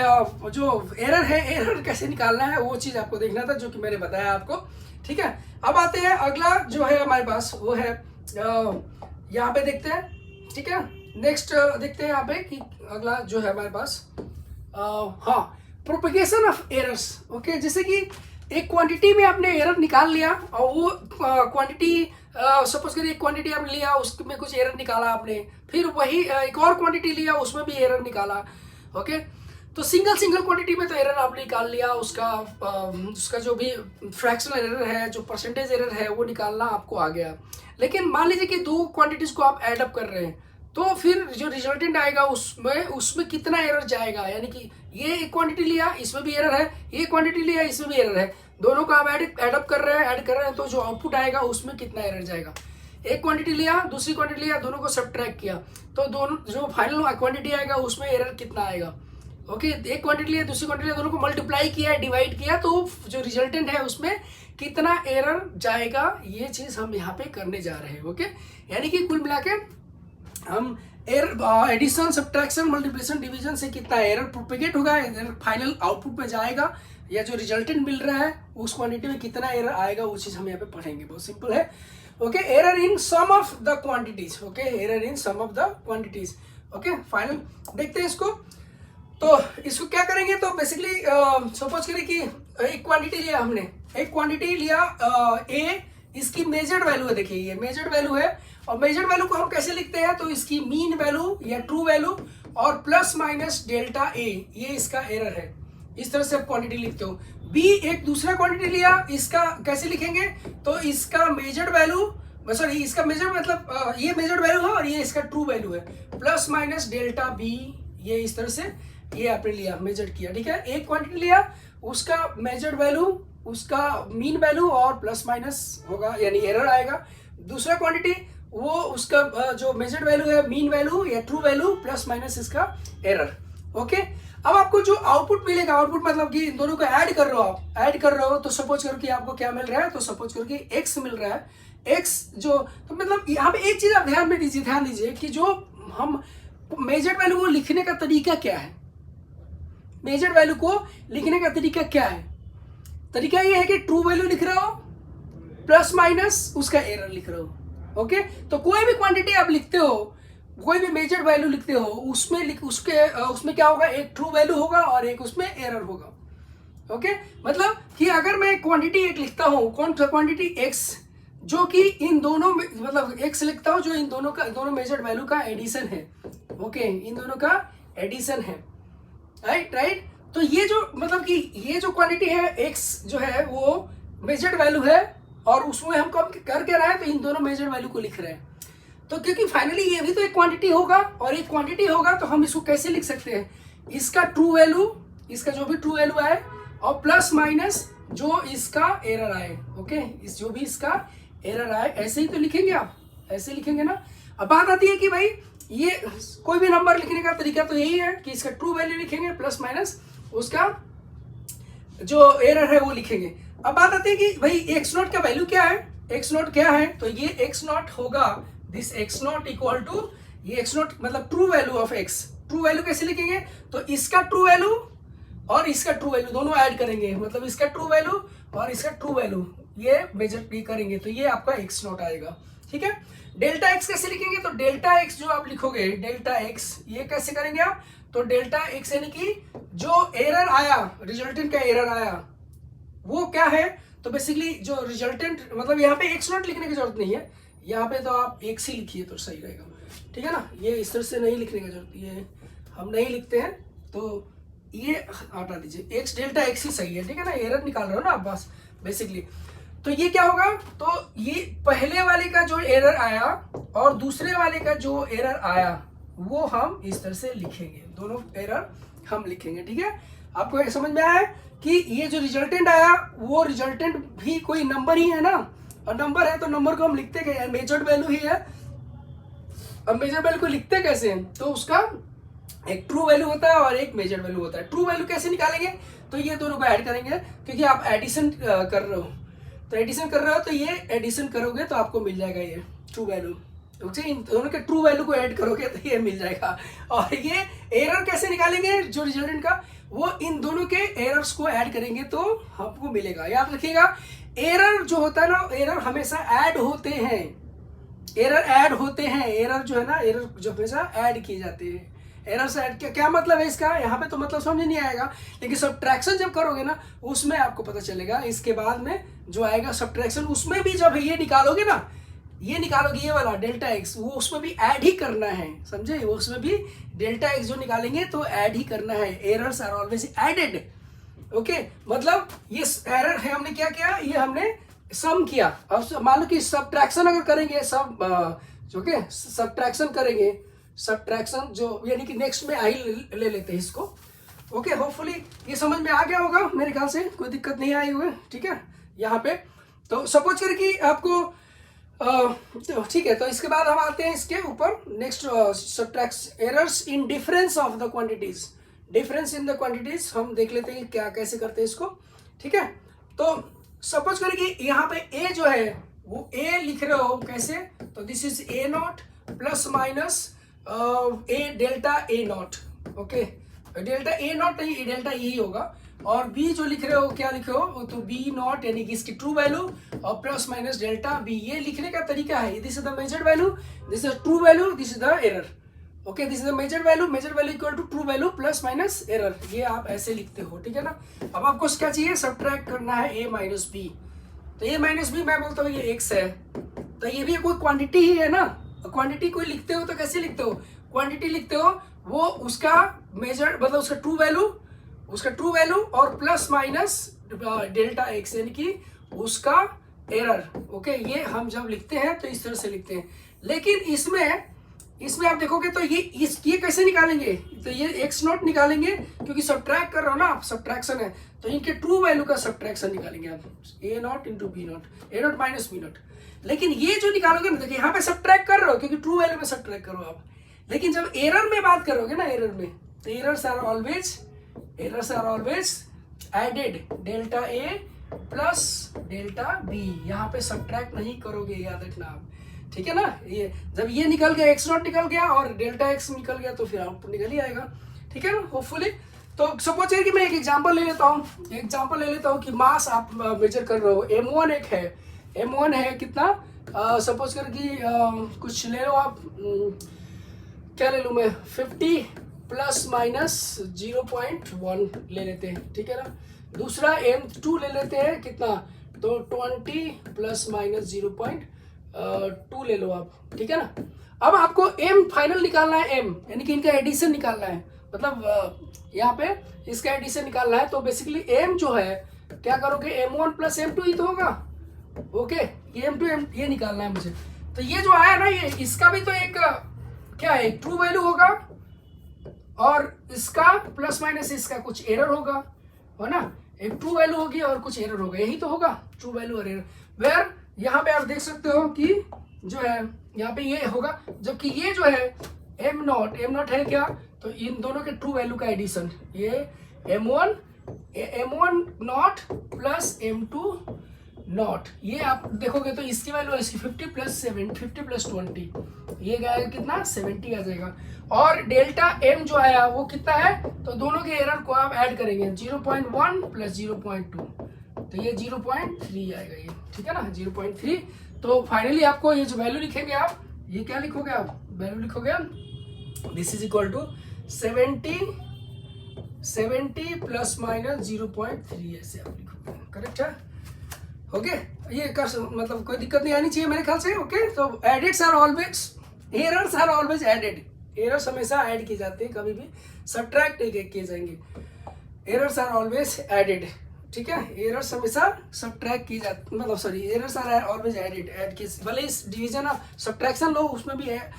एरर है, एरर कैसे निकालना है, वो चीज़ आपको देखना था, जो कि मैंने बताया आपको, ठीक है। अब आते हैं अगला जो है हमारे पास, वो है यहाँ पे देखते हैं, ठीक है। नेक्स्ट देखते हैं यहाँ पे कि अगला जो है हमारे पास, हाँ, प्रोपेगेशन ऑफ एरर्स, ओके। जैसे कि एक क्वांटिटी में आपने एरर निकाल लिया, और वो क्वांटिटी सपोज करिए एक क्वांटिटी आपने लिया, उसमें कुछ एरर निकाला आपने, फिर वही एक और क्वांटिटी लिया, उसमें भी एरर निकाला, ओके। तो सिंगल क्वांटिटी में तो एरर आपने निकाल लिया, उसका जो भी फ्रैक्शनल एरर है, जो परसेंटेज एरर है, वो निकालना आपको आ गया। लेकिन मान लीजिए कि 2 क्वांटिटीज को आप ऐड अप कर रहे हैं, तो फिर जो रिजल्टेंट आएगा उसमें कितना एरर जाएगा, यानी कि ये एक क्वांटिटी लिया, इसमें भी एरर है, ये क्वांटिटी लिया, इसमें भी एरर है, दोनों को आप ऐड अप कर रहे हैं, तो जो आउटपुट आएगा उसमें कितना एरर जाएगा। एक क्वांटिटी लिया, दूसरी क्वांटिटी लिया, दोनों को सब्ट्रैक्ट किया, तो दोनों जो फाइनल क्वांटिटी आएगा उसमें एरर कितना आएगा। ओके, एक क्वांटिटी लिया, दूसरी क्वांटिटी लिया, दोनों को मल्टीप्लाई किया, डिवाइड किया, तो जो रिजल्टेंट है उसमें कितना एरर जाएगा, ये चीज हम यहाँ पे करने जा रहे हैं। ओके, यानी कि कुल मिला के हम एडिशन, सब्ट्रैक्शन, मल्टीप्लिकेशन, डिवीजन से कितना एरर प्रोपेगेट होगा, फाइनल आउटपुट में जाएगा, या जो रिजल्टेंट मिल रहा है उस क्वांटिटी में कितना एरर आएगा, वो चीज हम यहाँ पे पढ़ेंगे। बहुत सिंपल है। Okay, error in sum of the quantities. Okay, error in sum of the quantities. Okay, final देखते हैं इसको। तो इसको क्या करेंगे, तो बेसिकली सपोज करें कि एक क्वांटिटी लिया हमने, एक क्वांटिटी लिया ए, इसकी मेजर्ड वैल्यू है, देखिए ये मेजर्ड वैल्यू है, और मेजर्ड वैल्यू को हम कैसे लिखते हैं, तो इसकी मीन वैल्यू या ट्रू वैल्यू और प्लस माइनस डेल्टा ए, ये इसका एरर है। इस तरह से आप क्वांटिटी लिखते हो। बी एक दूसरा क्वांटिटी लिया, इसका कैसे लिखेंगे, तो इसका मेजर्ड वैल्यू, सॉरी इसका मेजर मतलब ये मेजर्ड वैल्यू है और ये इसका ट्रू वैल्यू है, प्लस माइनस डेल्टा बी, ये इस तरह से ये आपने लिया, मेजर किया। ठीक है, एक क्वांटिटी लिया, उसका मेजर्ड वैल्यू, उसका मीन वैल्यू और प्लस माइनस होगा, यानी एरर आएगा। दूसरा क्वांटिटी वो उसका जो मेजर्ड वैल्यू है, मीन वैल्यू या ट्रू वैल्यू प्लस माइनस इसका एरर। ओके, अब आपको जो आउटपुट मिलेगा, आउटपुट मतलब कि इन दोनों को ऐड कर रहे हो, आप ऐड कर रहे हो, तो सपोज करो कि आपको क्या मिल रहा है, तो सपोज करो कि एक्स मिल रहा है, एक्स जो, तो मतलब यहाँ पे एक चीज आप ध्यान में दीजिए, ध्यान दीजिए कि जो हम मेजर्ड वैल्यू को लिखने का तरीका क्या है, मेजर्ड वैल्यू को लिखने का तरीका क्या है, तरीका ये है कि ट्रू वैल्यू लिख रहे हो, प्लस माइनस उसका एरर लिख रहे हो। ओके, तो कोई भी क्वांटिटी आप लिखते हो, कोई भी मेजर्ड वैल्यू लिखते हो, उसमें क्या होगा, एक ट्रू वैल्यू होगा और एक उसमें एरर होगा। ओके, मतलब कि अगर मैं क्वांटिटी एक लिखता हूँ, कौन सा क्वांटिटी एक्स, जो कि इन दोनों में मतलब एक्स लिखता हूँ जो इन दोनों का, दोनों मेजर्ड वैल्यू का एडिशन है। ओके, इन दोनों का एडिशन है, राइट। तो ये जो मतलब कि ये जो क्वांटिटी है एक्स जो है वो मेजर्ड वैल्यू है, और उसमें हम कम कर क्या रहे हैं, तो इन दोनों मेजर्ड वैल्यू को लिख रहे हैं। तो क्योंकि फाइनली ये भी तो एक क्वांटिटी होगा और एक क्वांटिटी होगा, तो हम इसको कैसे लिख सकते हैं, इसका ट्रू वैल्यू, इसका जो भी ट्रू वैल्यू आए और प्लस माइनस जो इसका एरर आए। ओके, इस जो भी इसका एरर आए, ऐसे ही तो लिखेंगे आप, ऐसे लिखेंगे ना। अब बात आती है कि भाई ये कोई भी नंबर लिखने का तरीका तो यही है कि इसका ट्रू वैल्यू लिखेंगे, प्लस माइनस उसका जो एरर है वो लिखेंगे। अब बात आती है कि भाई एक्स नॉट का वैल्यू क्या है, एक्स नॉट क्या है, तो ये एक्स नॉट होगा, this X naught equal to, ये एक्स नॉट मतलब true value of X. True value कैसे लिखेंगे, तो इसका ट्रू वैल्यू और इसका ट्रू वैल्यू दोनों ऐड करेंगे, मतलब इसका ट्रू वैल्यू और इसका ट्रू वैल्यू ये मेजर करेंगे, तो ये आपका एक्स नॉट आएगा। ठीक है, डेल्टा एक्स कैसे लिखेंगे, तो डेल्टा एक्स जो आप लिखोगे, डेल्टा एक्स ये कैसे करेंगे आप, तो डेल्टा एक्स यानी कि जो एरर आया, रिजल्टेंट का एरर आया वो क्या है, तो बेसिकली जो रिजल्टेंट मतलब यहाँ पे एक्स नॉट लिखने की जरूरत नहीं है, यहाँ पे तो आप एक्स ही लिखिए तो सही रहेगा। ठीक है ना, ये इस तरह से नहीं लिखने की जरूरत, ये हम नहीं लिखते हैं, तो ये हटा दीजिए, एक्स डेल्टा एक्स ही सही है। ठीक है ना, एरर निकाल रहे हो ना आप बस बेसिकली। तो ये क्या होगा, तो ये पहले वाले का जो एरर आया और दूसरे वाले का जो एरर आया वो हम इस तरह से लिखेंगे, दोनों एरर हम लिखेंगे। ठीक है, आपको समझ में आया कि ये जो रिजल्टेंट आया वो रिजल्टेंट भी कोई नंबर ही है ना, और नंबर है तो नंबर को हम लिखते क्या, मेजर्ड वैल्यू ही है। अब मेजर्ड वैल्यू को लिखते कैसे हैं, तो उसका एक ट्रू वैल्यू होता है और एक मेजर्ड वैल्यू होता है। ट्रू वैल्यू कैसे निकालेंगे, तो ये दोनों को ऐड करेंगे, क्योंकि आप एडिशन कर रहे हो, तो एडिशन कर रहे हो तो ये एडिशन करोगे तो आपको मिल जाएगा ये ट्रू वैल्यू। इन दोनों के ट्रू वैल्यू को ऐड करोगे तो ये मिल जाएगा। और ये एरर कैसे निकालेंगे, जो रिजल्टेंट का, वो इन दोनों के एरर्स को ऐड करेंगे तो आपको मिलेगा। याद रखिएगा, एरर जो होता है ना, एरर हमेशा ऐड होते हैं, एरर ऐड होते हैं, एरर जो है ना, एरर जो हमेशा ऐड किए जाते हैं। एरर से ऐड क्या मतलब है इसका, यहाँ पे तो मतलब समझ नहीं आएगा, लेकिन सब्ट्रैक्शन जब करोगे ना उसमें आपको पता चलेगा। इसके बाद में जो आएगा सब्ट्रैक्शन, उसमें भी जब ये निकालोगे ना, ये निकालोगे ये वाला डेल्टा एक्स, वो उसमें भी ऐड ही करना है, समझे, वो उसमें भी डेल्टा एक्स जो निकालेंगे तो ऐड ही करना है। Errors are always added. Okay, मतलब ये एरर है, हमने क्या किया, ये हमने सम किया। अब मान लो कि सब्ट्रैक्शन अगर करेंगे, सब जो के सब्ट्रैक्शन करेंगे, सब्ट्रैक्शन जो यानी कि नेक्स्ट में आई ले लेते हैं इसको। ओके, होपफुली ये समझ में आ गया होगा, मेरे ख्याल से कोई दिक्कत नहीं आई हुई। ठीक है, यहाँ पे तो सपोज करें कि आपको तो ठीक है, तो इसके बाद हम आते हैं इसके ऊपर next subtract errors in difference of the quantities. Difference in the quantities हम देख लेते हैं क्या कैसे करते हैं इसको। ठीक है, तो सपोज करें कि यहाँ पे ए जो है वो ए लिख रहे हो कैसे, तो this is a naught plus minus A delta A naught. Okay, delta A not नहीं, डेल्टा ए होगा। और बी जो लिख रहे हो क्या लिखे हो, तो बी नॉट यानी कि इसकी ट्रू वैल्यू और प्लस माइनस डेल्टा बी, ये लिखने का तरीका है। This is the measured value, this is true value, this is the error. Okay, this is the measured value equal to true value plus minus error, ये आप ऐसे लिखते हो। ठीक है ना। अब आपको क्या चाहिए, सब्ट्रैक्ट करना है ए माइनस बी। तो ए माइनस बी मैं बोलता हूँ ये एक्स है, तो ये भी कोई क्वांटिटी ही है ना। क्वांटिटी कोई लिखते हो तो कैसे लिखते हो, क्वांटिटी लिखते हो वो उसका मेजर मतलब उसका ट्रू वैल्यू और प्लस माइनस डेल्टा एक्स यानी कि उसका एरर। ओके, ये हम जब लिखते हैं तो इस तरह से लिखते हैं। लेकिन इसमें आप देखोगे तो ये कैसे निकालेंगे, तो ये एक्स नॉट निकालेंगे क्योंकि सब्ट्रैक्ट कर रहे हो ना आप, सब्ट्रैक्शन है, तो इनके ट्रू वैल्यू का सब्ट्रैक्शन निकालेंगे आप, a naught into b naught, a naught minus b naught. लेकिन ये जो निकालोगे ना, देखिए यहाँ पे सब्ट्रैक्ट कर रहे हो क्योंकि ट्रू वैल्यू में सब्ट्रैक्ट करो आप। लेकिन जब एरर में बात करोगे ना, एरर में, तो errors are always added, delta A plus delta B, यहाँ पे सब्ट्रैक्ट नहीं करोगे, याद रखना आप। ठीक है ना। ये जब ये निकल गया, एक्स नॉट निकल गया और डेल्टा एक्स निकल गया, तो फिर आउटपुट निकल ही आएगा। ठीक है ना, होपफुली। तो सपोज कि मैं एक एग्जांपल ले लेता हूँ कि मास आप मेजर कर रहे हो, m1 एक है, m1 है कितना, सपोज कर कि कुछ ले लो आप, क्या ले लूँ मैं, 50 प्लस माइनस 0.1 ले लेते हैं। ठीक है ना। दूसरा m2 ले लेते हैं कितना, तो 20 प्लस माइनस 0.2 ले लो आप। ठीक है ना। अब आपको m फाइनल निकालना है, m यानी कि इनका एडिशन निकालना है, मतलब यहाँ पे इसका एडिशन निकालना है। तो बेसिकली m जो है क्या करोगे, m1 प्लस m2 ही तो होगा। ओके, ये m2 ये निकालना है मुझे। तो ये जो आया ना, ये इसका भी तो एक क्या है, ट्रू वैल्यू होगा और इसका प्लस माइनस इसका कुछ एरर होगा, है ना। एक ट्रू वैल्यू होगी और कुछ एरर होगा, यही तो होगा, ट्रू वैल्यू और एरर। वेयर यहाँ पे आप देख सकते हो कि जो है यहाँ पे ये होगा, जबकि ये जो है m नॉट है क्या, तो इन दोनों के ट्रू वैल्यू का एडिशन, ये m1 not plus m2 not, ये आप देखोगे तो इसकी वैल्यू इसकी 50 प्लस 20, ये गया कितना, 70 आ जाएगा। और डेल्टा m जो आया वो कितना है, तो दोनों के एरर को आप ऐड करेंगे, 0.1 प्लस 0.2, तो ये 0.3 आएगा ये। ठीक है ना, 0.3। तो फाइनली आपको ये जो वैल्यू लिखेंगे आप, ये क्या लिखोगे आप, वैल्यू लिखोगे this is equal to 70 plus minus 0.3, ऐसे आप लिखोगे। करेक्ट है। ओके, ये मतलब कोई दिक्कत नहीं आनी चाहिए मेरे ख्याल से। ओके, तो edits are always, errors are always added, errors हमेशा ऐड किए जाते हैं, कभी भी सब्ट्रैक्ट नहीं किए जाएंगे। Errors are always added. ठीक है, एरर्स हमेशा सब्ट्रैक्ट की जाती, मतलब sorry, errors are always added, add की, भले इस डिवीजन ऑफ सब्ट्रैक्शन लो उसमें भी है,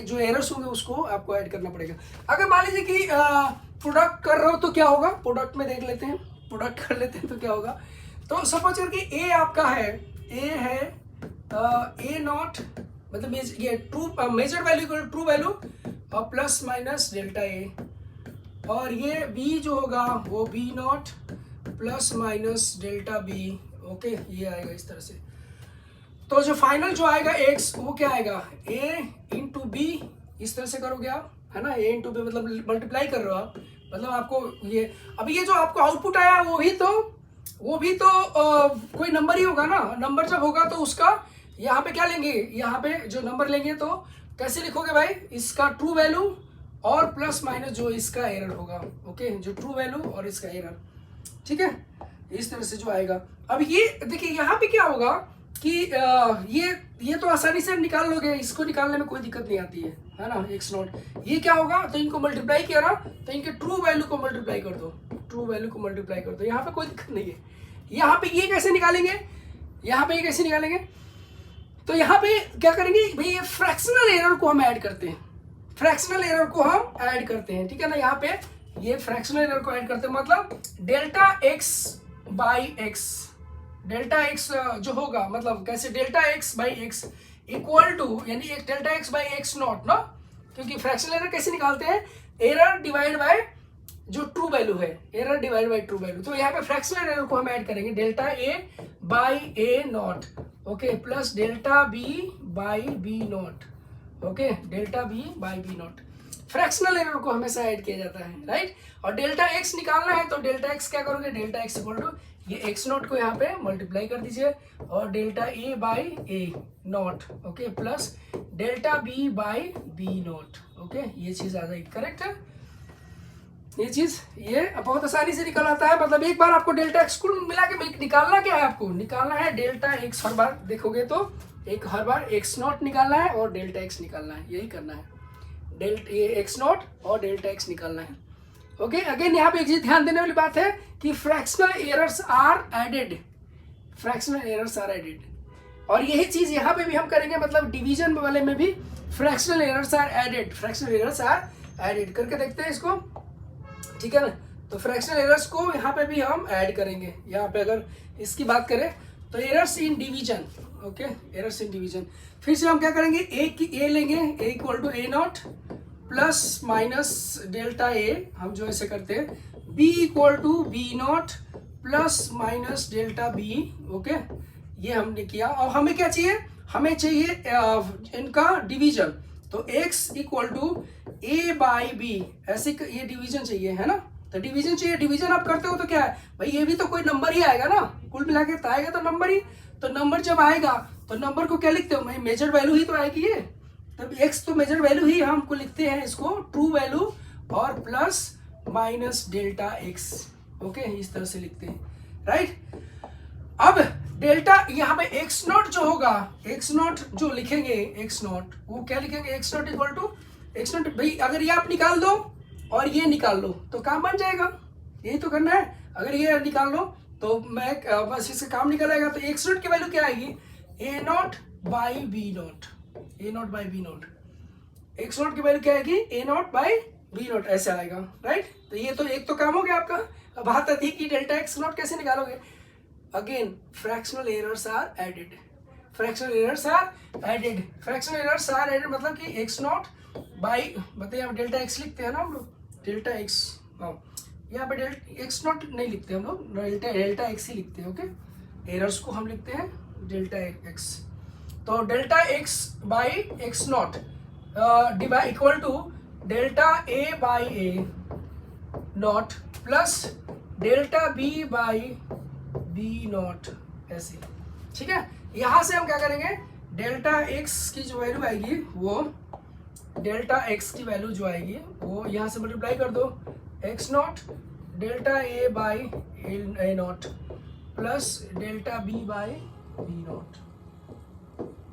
जो एरर्स होंगे उसको आपको ऐड करना पड़ेगा। अगर मान लीजिए कि प्रोडक्ट कर रहे हो तो क्या होगा, प्रोडक्ट में देख लेते हैं, प्रोडक्ट कर लेते हैं तो क्या होगा। तो सपोज करके ए आपका है, ए है ए नॉट, मतलब ये true measure value true value और प्लस माइनस डेल्टा ए, और ये बी जो होगा वो B naught plus minus delta B. Okay, ये आएगा इस तरह से। तो जो फाइनल जो आएगा एक्स, वो क्या आएगा, ए इंटू बी, इस तरह से करोगे आप, है ना, ए इंटू बी, मतलब मल्टीप्लाई कर रहे हो आप, मतलब आपको ये, अभी ये जो आपको आउटपुट आया वो भी तो कोई नंबर ही होगा ना। नंबर जब होगा तो उसका यहाँ पे क्या लेंगे, यहाँ पे जो नंबर लेंगे तो कैसे लिखोगे भाई, इसका ट्रू वैल्यू और प्लस माइनस जो इसका एरर होगा। ओके, जो ट्रू वैल्यू और इसका एरर। ठीक है, इस तरह से जो आएगा। अब ये देखिए यहाँ पे क्या होगा कि ये तो आसानी से निकाल लोगे, इसको निकालने में कोई दिक्कत नहीं आती है ना, एक्स नॉट। ये क्या होगा, तो इनको मल्टीप्लाई किया ना, तो इनके ट्रू वैल्यू को मल्टीप्लाई कर दो, ट्रू वैल्यू को मल्टीप्लाई कर दो, यहाँ पे कोई दिक्कत नहीं है। यहाँ पे ये कैसे निकालेंगे, यहाँ पे ये कैसे निकालेंगे, तो यहाँ पे क्या करेंगे भाई, ये फ्रैक्शनल एरर को हम ऐड करते हैं, फ्रैक्शनल एरर को हम ऐड करते हैं। ठीक है ना, यहाँ पे ये फ्रैक्शनल एरर को ऐड करते हैं, मतलब delta X by X, delta X जो होगा, मतलब कैसे, delta X by X equal to, यानी एक delta X by X naught ना, क्योंकि फ्रैक्शनल एरर कैसे निकालते हैं, एरर डिवाइड बाय जो ट्रू वैल्यू है, error divide by true value. तो यहाँ पे फ्रैक्शनल एरर को हम ऐड करेंगे delta A by A naught, okay, plus delta B by B naught, okay, delta B by B naught. Fractional error को हमेशा ऐड किया जाता है, राइट। और डेल्टा एक्स निकालना है तो डेल्टा एक्स क्या करोगे, डेल्टा एक्स इक्वल टू ये एक्स नॉट को यहाँ पे मल्टीप्लाई कर दीजिए और delta A by A naught, okay, plus delta B by B naught, okay, ये चीज आ जाएगी, करेक्ट है ये चीज। ये बहुत आसानी से निकल आता है, मतलब एक बार आपको डेल्टा एक्स को मिला के निकालना क्या है, आपको निकालना है डेल्टा एक्स, हर बार देखोगे तो एक हर बार एक्स नॉट निकालना है और डेल्टा एक्स निकालना है, यही करना है, ये एक्स नॉट और डेल्टा एक्स निकालना है, ओके। अगेन यहाँ पे एक चीज ध्यान देने वाली बात है कि fractional errors are added, fractional errors are added, और यही चीज यहाँ पे भी हम करेंगे, मतलब डिवीजन वाले में भी fractional errors are added, fractional errors are added करके देखते हैं इसको, ठीक है ना। तो फ्रैक्शनल एरर्स को यहाँ पे भी हम ऐड करेंगे। यहाँ पे अगर इसकी बात करें तो errors in division, okay, errors in division, फिर से हम क्या करेंगे, ए लेंगे, a equal to a naught plus minus delta a, हम जो ऐसे करते हैं, b equal to b naught plus minus delta B, okay, ये हमने किया। और हमें क्या चाहिए, हमें चाहिए इनका डिवीजन, तो x equal to A by B, ऐसे ये डिवीजन चाहिए, है ना। तो डिवीजन चाहिए, डिवीजन आप करते हो तो क्या है भाई, ये भी तो कोई नंबर ही आएगा ना, कुल मिला के आएगा तो नंबर ही, तो नंबर जब आएगा तो नंबर को क्या लिखते हो, मेजर वैल्यू ही तो आएगी ये, तब x तो मेजर वैल्यू ही हमको लिखते हैं इसको ट्रू वैल्यू और plus minus delta x, okay, इस तरह से लिखते हैं, राइट। अब डेल्टा यहाँ पे एक्स नॉट जो होगा, एक्स नॉट जो लिखेंगे, एक्स नॉट वो क्या लिखेंगे, X naught equal to X naught, भाई अगर ये आप निकाल दो और ये निकाल लो तो काम बन जाएगा, यही तो करना है। अगर ये निकाल लो तो मैं बस इसका काम निकल आएगा। तो एक्स नॉट की वैल्यू क्या आएगी, a naught by B naught, a naught by B naught, x naught की वैल्यू क्या आएगी, a naught by B naught, ऐसे आएगा, राइट। तो ये तो एक तो काम हो गया आपका। अब बात आती है कि डेल्टा एक्स नॉट कैसे निकालोगे। Again, fractional errors are added. Fractional errors are added. Fractional errors are added मतलब कि x नॉट बाई, बताइए आप डेल्टा x लिखते हैं ना हम लोग, डेल्टा x, हाँ, यहाँ पे डेल्टा x नॉट नहीं लिखते हम लोग, डेल्टा x ही लिखते हैं, ओके। एरर्स को हम लिखते हैं डेल्टा x। तो delta x by x naught divide equal to delta a by a naught plus delta b by B naught, ऐसे, ठीक है। यहां से हम क्या करेंगे, डेल्टा एक्स की जो वैल्यू आएगी वो, डेल्टा एक्स की वैल्यू जो आएगी वो यहाँ से मल्टीप्लाई कर दो, X naught delta A by A naught plus delta B by B naught,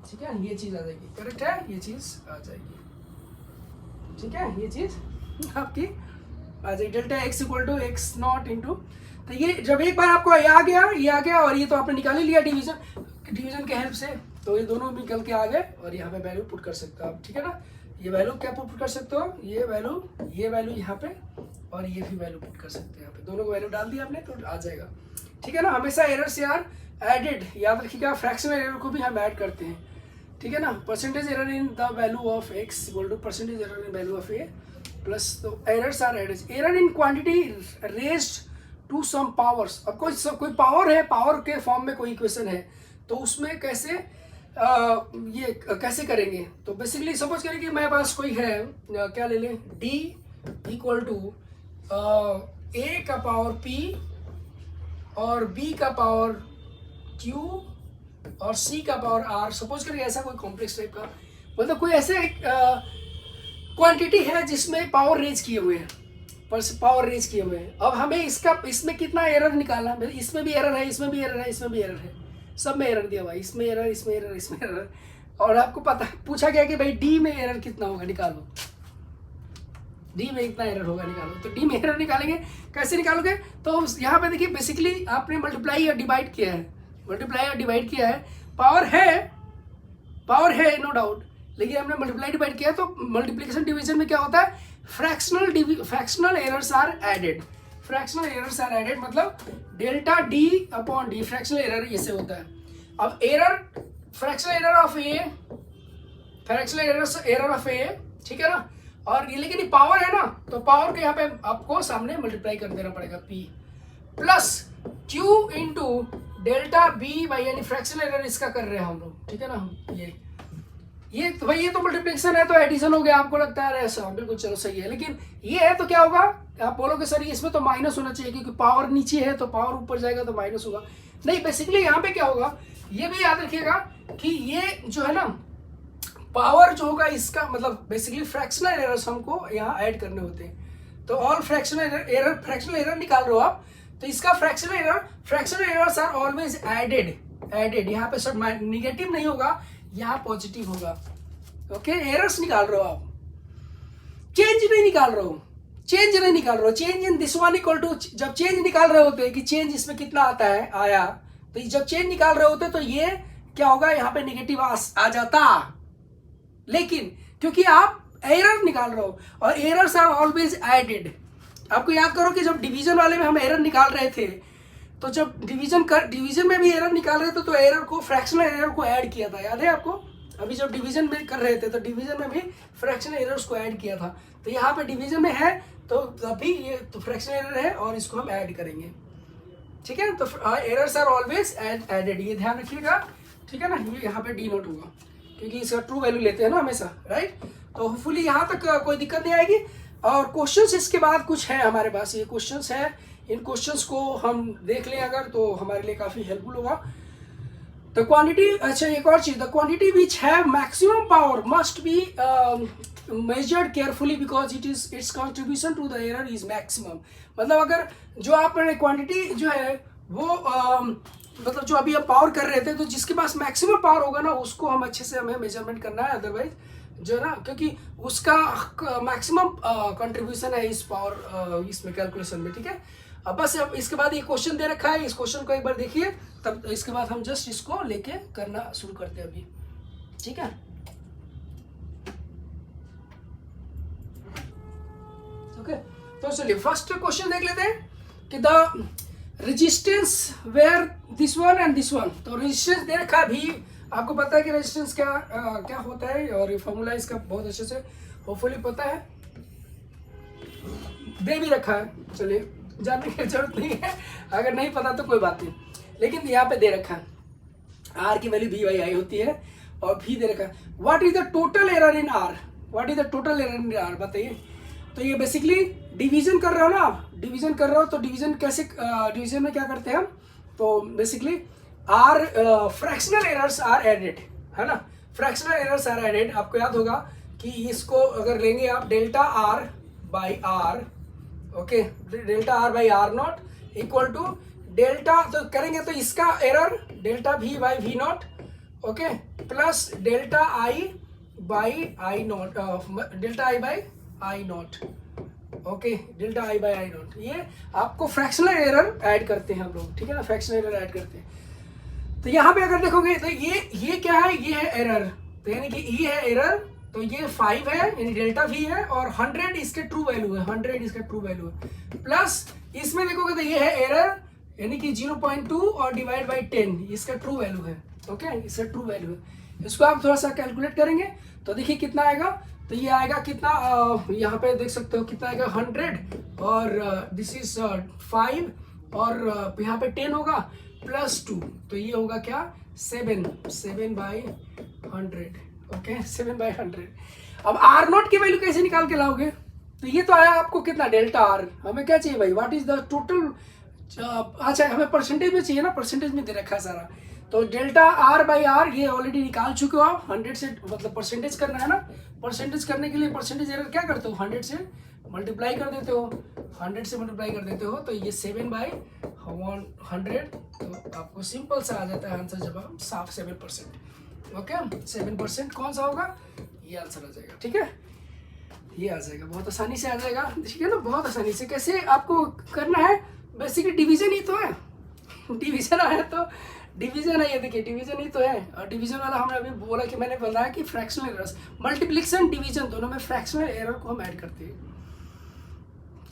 ठीक है, ये चीज आ जाएगी, करेक्ट है, ये चीज आ जाएगी, ठीक है, ये चीज आपकी आ जाएगी, delta X equal to X naught into. तो ये जब एक बार आपको ये आ गया और ये तो आपने निकाल ही लिया डिवीजन के हेल्प से, तो ये दोनों निकल के आ गए और यहाँ पे वैल्यू पुट कर सकते हो आप, ठीक है ना। ये वैल्यू क्या पुट कर सकते हो, ये वैल्यू यहाँ पे और ये भी वैल्यू पुट कर सकते हैं यहाँ पे, दोनों को वैल्यू डाल दिया आपने तो आ जाएगा, ठीक है ना। हमेशा एरर्स यार एडेड याद रखिएगा, फ्रैक्शनल एरर को भी हम ऐड करते हैं, ठीक है ना। Percentage error in the value of x equal to percentage error in value of a plus, तो errors are added, error in quantity raised to some powers. अब कोई पावर है, पावर के फॉर्म में कोई इक्वेशन है, तो उसमें कैसे ये कैसे करेंगे। तो बेसिकली सपोज करें कि मेरे पास कोई है, क्या ले लें, d इक्वल टू ए का पावर p और b का पावर q और c का पावर r, सपोज करें ऐसा कोई कॉम्प्लेक्स टाइप का, मतलब कोई ऐसे क्वांटिटी है जिसमें पावर रेज किए हुए हैं, पावर रेज किए हुए हैं। अब हमें इसमें कितना एरर निकालना, इसमें भी एरर है, इसमें भी एरर है, इसमें भी एरर है, सब में एरर दिया हुआ है, इसमें एरर, इसमें एरर, इसमें एरर, और आपको पता पूछा गया कि भाई डी में एरर कितना होगा, निकालो डी में इतना एरर होगा, निकालो। तो डी में एरर निकालेंगे, कैसे निकालोगे, तो यहाँ पे देखिए बेसिकली आपने मल्टीप्लाई और डिवाइड किया है, मल्टीप्लाई और डिवाइड किया है, पावर है नो डाउट, लेकिन हमने मल्टीप्लाई डिवाइड किया, तो मल्टीप्लिकेशन डिवीजन में क्या होता है, fractional errors are added, fractional errors are added, मतलब delta D upon D fractional error ऐसे होता है। अब error, fractional error of a, fractional error of a, ठीक है ना, और ये लेकिन ये पावर है ना, तो पावर को यहाँ पे आपको सामने मल्टीप्लाई कर देना पड़ेगा, P plus Q into delta B by, यानी फ्रैक्शनल एरर इसका कर रहे हैं हम लोग, ठीक है ना। ये तो भाई ये तो मल्टीप्लिकेशन है तो एडिशन हो गया, आपको लगता है ऐसा, बिल्कुल चलो सही है। लेकिन ये है तो क्या होगा, आप बोलोगे सर इसमें तो माइनस होना चाहिए क्योंकि पावर नीचे है तो पावर ऊपर जाएगा तो माइनस होगा। नहीं, बेसिकली यहाँ पे क्या होगा, ये भी याद रखिएगा कि ये जो है ना पावर जो होगा इसका मतलब बेसिकली फ्रैक्शनल एरर्स हमको यहाँ ऐड करने होते हैं। तो ऑल फ्रैक्शनल एरर निकाल रहे हो आप, तो इसका fractional errors are always added. यहाँ पे सब निगेटिव नहीं होगा, यहाँ पॉजिटिव होगा। ओके, एरर्स निकाल रहे हो आप, चेंज नहीं निकाल रहे हो। Change in this one equal to, जब चेंज निकाल रहे होते हैं कि चेंज इसमें कितना आता है आया, तो जब चेंज निकाल रहे होते तो ये क्या होगा, यहाँ पे नेगेटिव आ जाता। लेकिन क्योंकि आप एरर निकाल रहे हो और एरर्स आर ऑलवेज एडेड। आपको याद करो कि जब डिवीजन वाले में हम एरर निकाल रहे थे, तो जब डिवीजन में भी एरर निकाल रहे थे तो एरर को, फ्रैक्शनल एरर को ऐड किया था, याद है आपको। अभी जब डिवीजन में कर रहे थे तो डिवीजन में भी फ्रैक्शनल एरर्स को ऐड किया था, तो यहाँ पे डिवीजन में है तो अभी ये तो फ्रैक्शनल एरर है और इसको हम ऐड करेंगे, ठीक है। तो एरर्स आर ऑलवेज एडेड, ये ध्यान रखिएगा, ठीक है ना। ये यहाँ पे डी नोट होगा क्योंकि इसका ट्रू वैल्यू लेते हैं ना हमेशा, राइट। तो होपफुली यहाँ तक कोई दिक्कत नहीं आएगी। और क्वेश्चंस इसके बाद कुछ है हमारे पास, ये क्वेश्चंस है, इन क्वेश्चंस को हम देख लें अगर तो हमारे लिए काफी हेल्पफुल होगा। द क्वांटिटी, अच्छा एक और चीज, the quantity which have maximum power must be measured carefully because its contribution to the error is maximum. मतलब अगर जो आप क्वांटिटी जो है वो मतलब जो अभी हम पावर कर रहे थे, तो जिसके पास मैक्सिमम पावर होगा ना उसको हम अच्छे से हमें मेजरमेंट करना है, अदरवाइज जो है ना, क्योंकि उसका मैक्सिमम कंट्रीब्यूशन है इस पावर इसमें कैलकुलेशन में, ठीक है। अब बस अब इसके बाद ये क्वेश्चन दे रखा है, इस क्वेश्चन को एक बार देखिए, तब इसके बाद हम जस्ट इसको लेके करना शुरू करते हैं अभी, ठीक है। ओके, तो चलिए फर्स्ट क्वेश्चन देख लेते हैं कि the resistance where this one and this one. तो रेजिस्टेंस दे रखा है भी, आपको पता है कि रेजिस्टेंस क्या होता है और ये फॉर्मूला इसका बहुत अच्छे से होपफुली पता है, दे भी रखा है, चलिए जानने की जरूरत नहीं है, अगर नहीं पता तो कोई बात नहीं। लेकिन यहाँ पे दे रखा है आर की वैल्यू वी बाई आई होती है और भी दे रखा है what is the total error in are, what is the total error in are बताइए। तो ये बेसिकली डिवीजन कर रहे हो ना आप, डिवीजन कर रहे हो तो डिवीजन कैसे, डिवीजन में क्या करते हैं हम, तो basically are fractional errors are added, है ना। फ्रैक्शनल एरर्स आर एडेड, आपको याद होगा कि इसको अगर लेंगे आप delta R by R, okay, delta R by R naught equal to delta, तो करेंगे तो इसका error delta V by V naught, okay, plus delta I by I naught, delta I by I naught, okay, delta I by I naught. ये आपको fractional error add करते हैं हम लोग, ठीक है ना, फ्रैक्शनल एरर ऐड करते हैं। तो यहाँ पे अगर देखोगे तो ये क्या है, ये है एरर, तो यानी कि ये है एरर, तो ये 5 है यानी डेल्टा वी है और 100 इसके ट्रू वैल्यू है, 100 इसका ट्रू वैल्यू है, प्लस इसमें देखोगे तो ये है एरर यानी कि 0.2 और डिवाइड बाई 10 इसका ट्रू वैल्यू है, ओके, इसका ट्रू वैल्यू है। इसको आप थोड़ा सा कैलकुलेट करेंगे तो देखिए कितना आएगा, तो ये आएगा कितना, यहाँ पे देख सकते हो कितना आएगा 100 और दिस इज 5 और यहाँ पे 10 होगा प्लस 2, तो ये होगा क्या 7 बाई 100, ओके, 7 बाई 100। अब आर नॉट की वैल्यू कैसे निकाल के लाओगे, तो ये तो आया आपको कितना डेल्टा आर, हमें क्या चाहिए भाई, व्हाट इज द टोटल, अच्छा हमें परसेंटेज में चाहिए ना, परसेंटेज में दे रखा है सारा, तो डेल्टा आर बाई आर ये ऑलरेडी निकाल चुके हो आप, 100 से मतलब परसेंटेज करना है ना, परसेंटेज करने के लिए परसेंटेज एरर क्या करते हो 100 से मल्टीप्लाई कर देते हो, 100 से मल्टीप्लाई कर देते हो, तो ये 7 बाई 100, तो आपको सिंपल सा आ जाता है आंसर जवाब साफ 7%, ओके, 7% कौन सा होगा, ये आंसर आ जाएगा, ठीक है, ये आ जाएगा, बहुत आसानी से आ जाएगा, ठीक है ना, बहुत आसानी से। कैसे आपको करना है, बेसिकली डिवीजन ही तो है, डिवीजन है तो डिवीजन है, ये देखिए डिवीजन ही तो है, और डिवीजन वाला हमने अभी बोला कि मैंने बताया कि फ्रैक्शनल एरर्स, मल्टीप्लिकेशन डिवीजन दोनों में फ्रैक्शनल एरर को हम ऐड करते हैं,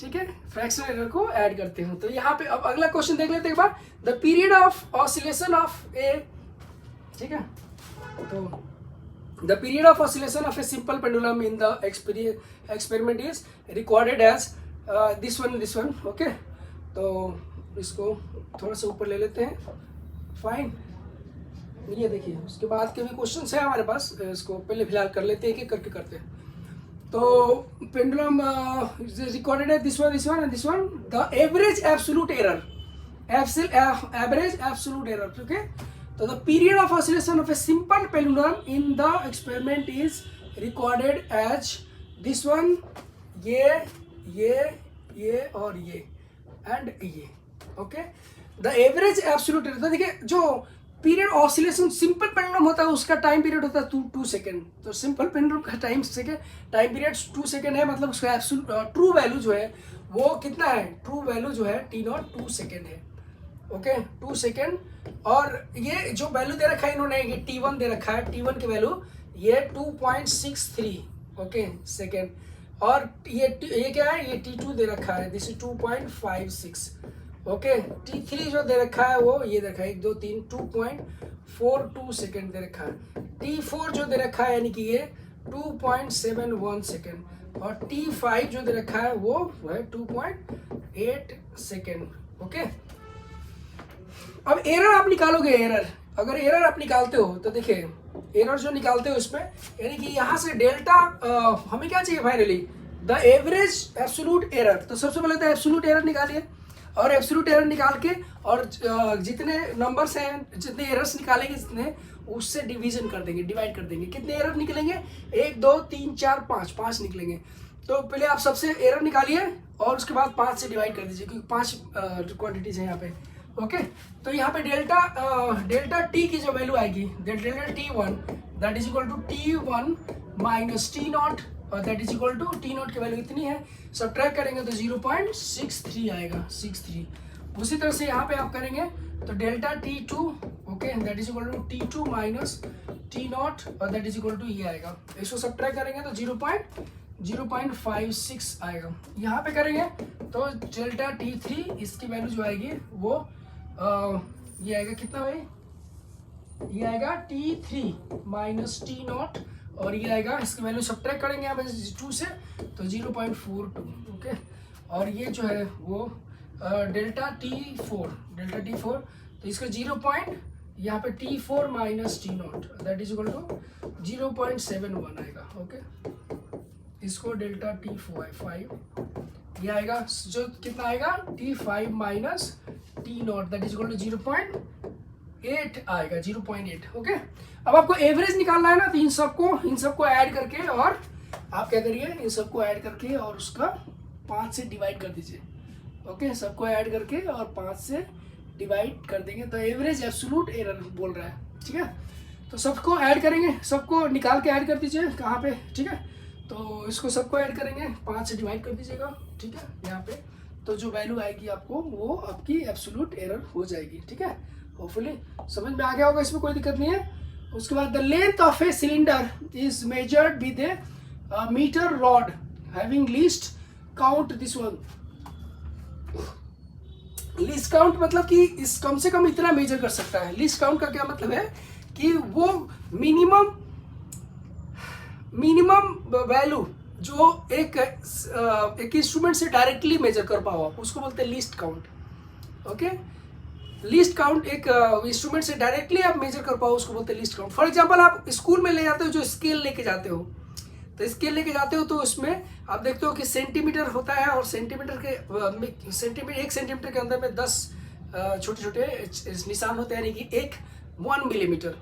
ठीक है, फ्रैक्शनल एरर को ऐड करते हो। तो यहाँ पे अब अगला क्वेश्चन देख लेते हैं एक बार, the period of oscillation of a, ठीक है, तो the period of oscillation of a simple pendulum in the experiment is recorded as this one, okay. तो इसको थोड़ा सा ऊपर ले लेते हैं, फाइन। ये देखिए, उसके बाद के भी क्वेश्चंस है हमारे पास, इसको पहले फिलहाल कर लेते हैं, एक एक करके करते हैं। तो पेंडुलम रिकॉर्डेड है this one and this one, the average absolute error, average absolute error, okay. तो the period of oscillation of a simple pendulum in the experiment is recorded as this one, ये और ये and ये, okay. The average absolute error, तो देखिए जो period oscillation simple pendulum होता है उसका टाइम पीरियड होता है 2 सेकेंड। तो सिंपल पेंडुलम का टाइम पीरियड 2 सेकेंड है, मतलब उसका एब्सोल्यूट ट्रू वैल्यू जो है वो कितना है, ट्रू वैल्यू जो है t0 2 सेकेंड है, ओके, 2 सेकेंड। और ये जो वैल्यू दे रखा है इन्होंने, ये t1 दे रखा है, t1 की वैल्यू ये 2.63, ओके, सेकेंड। और ये क्या है, ये t2 दे रखा है, दिस इज 2.56, ओके। t3 जो दे रखा है वो ये दे रखा है 1 2 3 2.42 सेकेंड दे रखा है। t4 जो दे रखा है यानी कि ये 2.71 सेकेंड, और t5 जो दे रखा है वो है 2.8 सेकेंड, ओके। अब एरर आप निकालोगे, एरर अगर एरर आप निकालते हो तो देखिए एरर जो निकालते हो इसमें, यानी कि यहाँ से डेल्टा हमें क्या चाहिए finally, the average absolute error. तो सबसे पहले तो एब्सोल्यूट एरर निकालिए, और एब्सोल्यूट एरर निकाल के और जितने नंबर्स हैं, जितने एरर्स निकालेंगे जितने, उससे डिवीजन कर देंगे, डिवाइड कर देंगे। कितने एरर निकलेंगे, 1 2 3 4 5 निकलेंगे। तो पहले आप सबसे एरर निकालिए और उसके बाद 5 से डिवाइड कर दीजिए, क्योंकि 5 क्वांटिटीज हैं यहाँ पे, ओके। तो यहाँ पे डेल्टा टी की जो वैल्यू आएगी, delta t1 that is equal to t1 minus t0 और that is equal to t0 की वैल्यू इतनी है, सब्ट्रैक्ट करेंगे तो 0.63 आएगा, 63। उसी तरह से यहाँ पे आप करेंगे तो delta t2, okay, that is equal to t2 minus t0 और दैट इज इक्वल टू ये आएगा। इसको सब्ट्रैक्ट करेंगे तो 0.56 आएगा। यहाँ पे करेंगे तो डेल्टा t3 इसकी वैल्यू जो आएगी वो ये आएगा कितना भाई, ये आएगा t3 माइनस t0 और ये आएगा, इसकी वैल्यू सब्ट्रैक्ट करेंगे यहाँ पे 2 से तो 0.42, ओके। और ये जो है वो डेल्टा t4 तो इसका 0. यहाँ पे t4 minus t0 that is equal to 0.71 आएगा, ओके। इसको डेल्टा t5 ये आएगा, जो कितना आएगा t5 minus t0 that is equal to 0.8 आएगा, 0.8, ओके। अब आपको एवरेज निकालना है ना, तो इन सबको ऐड करके, और आप क्या करिए, इन सबको ऐड करके और उसका 5 से डिवाइड कर दीजिए, ओके। सबको ऐड करके और 5 से डिवाइड कर देंगे तो एवरेज एब्सोल्यूट एरर बोल रहा है, ठीक है। तो सबको ऐड करेंगे, सबको निकाल के ऐड कर दीजिए कहाँ पे, ठीक है। तो इसको सबको ऐड करेंगे, 5 से डिवाइड कर दीजिएगा, ठीक है, यहाँ पे। तो जो वैल्यू आएगी आपको वो आपकी एब्सोल्यूट एरर हो जाएगी, ठीक है। होपफुली समझ में आ गया होगा, इसमें कोई दिक्कत नहीं है। उसके बाद the length of a cylinder is measured with a meter rod having least count this one. Least count मतलब कि इस कम से कम इतना मेजर कर सकता है। लीस्ट काउंट का क्या मतलब है कि वो मिनिमम वैल्यू जो एक इंस्ट्रूमेंट से डायरेक्टली मेजर कर पाओ आप, उसको बोलते हैं least count, okay. Least count एक इंस्ट्रूमेंट से डायरेक्टली आप मेजर कर पाओ उसको बोलते हैं लीस्ट काउंट। फॉर एग्जांपल आप स्कूल में ले जाते हो, जो स्केल लेके जाते हो, तो स्केल लेके जाते हो तो उसमें आप देखते हो कि सेंटीमीटर होता है, और सेंटीमीटर के 1 सेंटीमीटर के अंदर में 10 छोटे छोटे निशान होते हैं, यानी कि 1 मिलीमीटर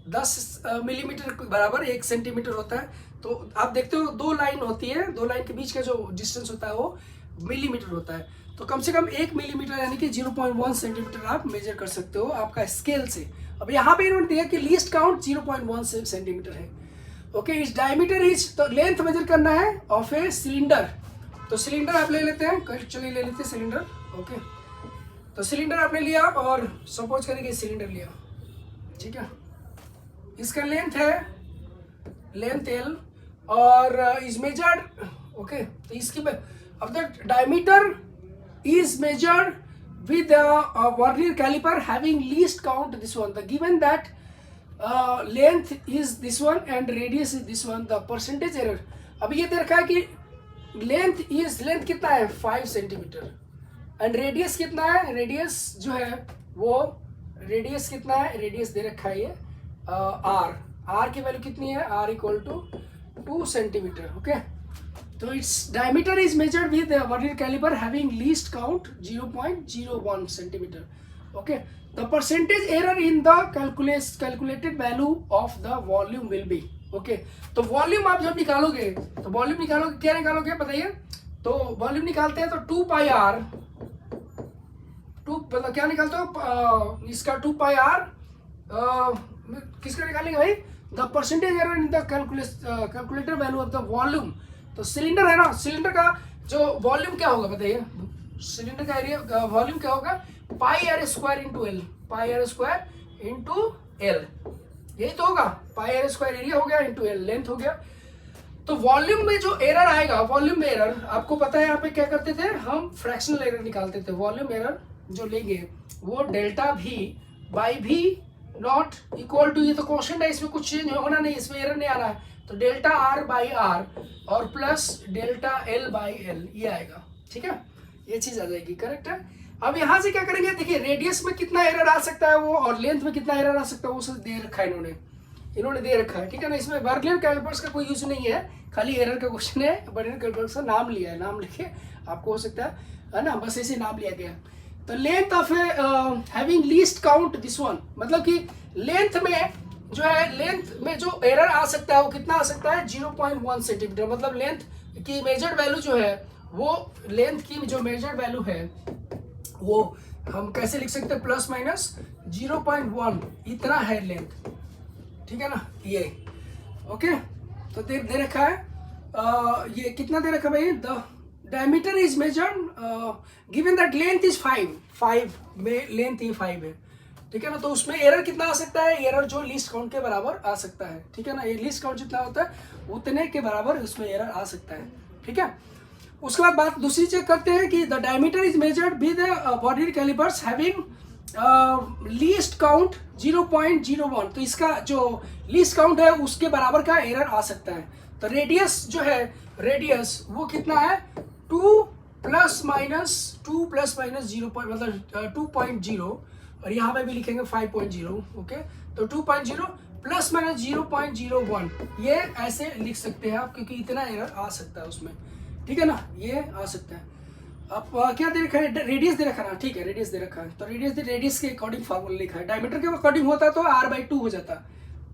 10 मिलीमीटर के बराबर 1 सेंटीमीटर होता है। तो आप देखते हो 2 लाइन होती है, 2 लाइन के बीच का जो डिस्टेंस होता है वो मिलीमीटर होता है। तो कम से कम 1 मिलीमीटर यानी कि 0.1 सेंटीमीटर आप मेजर कर सकते हो आपका स्केल से। अब यहाँ पे इन्होंने दिया कि लीस्ट काउंट 0.1 सेंटीमीटर है, ओके। इस डायमीटर इज, तो लेंथ मेजर करना है ऑफ ए सिलेंडर। तो सिलेंडर आप ले लेते हैं, चलिए ले लेते हैं सिलेंडर, ओके। तो सिलेंडर आपने लिया और सपोज करेंगे सिलेंडर लिया, ठीक है। इसका लेंथ L और इज मेजर्ड, ओके। तो इसकी अब the diameter is measured with a vernier caliper having least count this one. The given that length is this one and radius is this one, the percentage error. अब ये दे रखा है कि length कितना है 5 सेंटीमीटर एंड रेडियस कितना है, radius जो है वो रेडियस कितना है, रेडियस दे रखा है ये आर की वैल्यू कितनी है, R equal to 2 centimetre. Okay, तो its diameter is measured with vernier caliper having least count 0.01 centimetre. Okay, the percentage error in the calculated value of the volume will be. Okay, तो volume आप जब निकालोगे तो volume निकालोगे, क्या निकालोगे बताइए, तो वॉल्यूम निकालते हैं तो 2 पाई आर, मतलब क्या निकालते हो इसका 2 पाई आर किसका निकालेंगे भाई, the percentage error in the calculated value of the volume. तो सिलेंडर है ना, सिलेंडर का जो वॉल्यूम क्या होगा बताइए, सिलेंडर का एरिया वॉल्यूम क्या होगा, pi R square into L, pi R square into L, यही तो होगा, पाई आर स्क्वायर एरिया हो गया इंटू एल लेंथ हो गया. तो वॉल्यूम में जो एरर आएगा, वॉल्यूम में एरर आपको पता है यहाँ पे क्या करते थे हम, फ्रैक्शनल एरर निकालते थे. वॉल्यूम एरर जो लेंगे वो डेल्टा भी बाई भी नॉट इक्वल टू, ये तो क्वेश्चन है इसमें कुछ चेंज होना नहीं, इसमें एरर नहीं आ रहा है, तो डेल्टा आर बाई आर और plus delta L by L ये आएगा. ठीक है, ये चीज आ जाएगी, करेक्ट है. अब यहाँ से क्या करेंगे, देखिए रेडियस में कितना एरर आ सकता है वो और लेंथ में कितना एरर आ सकता है वो सब दे रखा है इन्होंने दे रखा है. ठीक है ना, इसमें वर्नियर कैलिपर्स का कोई यूज नहीं है, खाली एरर का क्वेश्चन है. वर्नियर कैलिपर्स का नाम लिया है, नाम लिखे आपको हो सकता है ना, बस ऐसे नाम लिया गया. तो length of having least count this one, मतलब कि लेंथ में जो है, लेंथ में जो एरर आ सकता है वो कितना आ सकता है 0.1 सेंटीमीटर. मतलब लेंथ की मेजर्ड वैल्यू जो है वो, लेंथ की जो मेजर्ड वैल्यू है वो हम कैसे लिख सकते हैं, प्लस माइनस 0.1 इतना है लेंथ. ठीक है ना, ये ओके. तो दे रखा है ये कितना दे रखा है भाई, the diameter is measured given that length is 5 में लेंथ ही 5 है. ठीक है ना, तो उसमें एरर कितना आ सकता है, एरर जो लीस्ट काउंट के बराबर आ सकता है. ठीक है ना, ये लीस्ट काउंट जितना होता है उतने के बराबर उसमें एरर आ सकता है. ठीक है, उसके बाद बात दूसरी चेक करते हैं कि the diameter is measured with vernier callipers having least count 0.01. तो इसका जो लीस्ट काउंट है उसके बराबर का एरर आ सकता है. तो रेडियस जो है, रेडियस वो कितना है 2 प्लस माइनस 0 मतलब 2.0 और यहाँ पे भी लिखेंगे 5.0. ओके, तो 2.0 प्लस माइनस 0.01 ये ऐसे लिख सकते हैं आप, क्योंकि इतना एरर आ सकता है उसमें. ठीक है ना, ये आ सकता है. अब क्या दे रखा है, रेडियस दे रखा है ना. ठीक है, रेडियस दे रखा है, तो रेडियस के अकॉर्डिंग फार्मूला लिखा है. डायमीटर के अकॉर्डिंग होता तो r/2 हो जाता.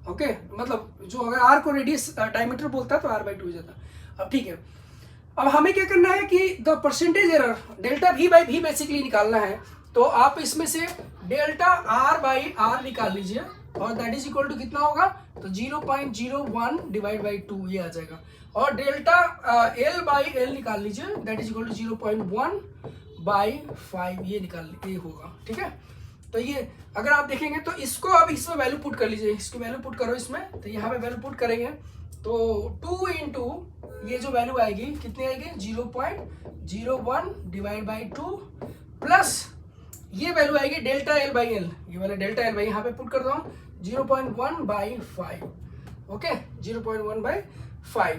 ओके, मतलब जो अगर r को रेडियस डायमीटर बोलता तो r/2 हो जाता. अब ठीक है, अब हमें क्या करना है कि the percentage error delta v by v basically निकालना है. तो आप इसमें से डेल्टा r बाई r निकाल लीजिए और दैट इज इक्वल टू कितना होगा, तो 0.01 डिवाइड बाई 2 ये आ जाएगा. और डेल्टा l बाई l निकाल लीजिए, that is equal to 0.1 by 5 ये होगा. ठीक है, तो ये अगर आप देखेंगे तो इसको अब इसमें वैल्यू पुट कर लीजिए, इसकी वैल्यू पुट करो इसमें. तो यहाँ पे वैल्यू पुट करेंगे तो 2 इंटू ये जो वैल्यू आएगी कितनी आएगी 0.01 डिवाइड बाई 2 प्लस ये वैल्यू आएगी डेल्टा एल बाई एल, ये वाला डेल्टा एल बाई यहाँ पे पुट कर दो 0.1 बाई 5. Okay, 0.1 by 5.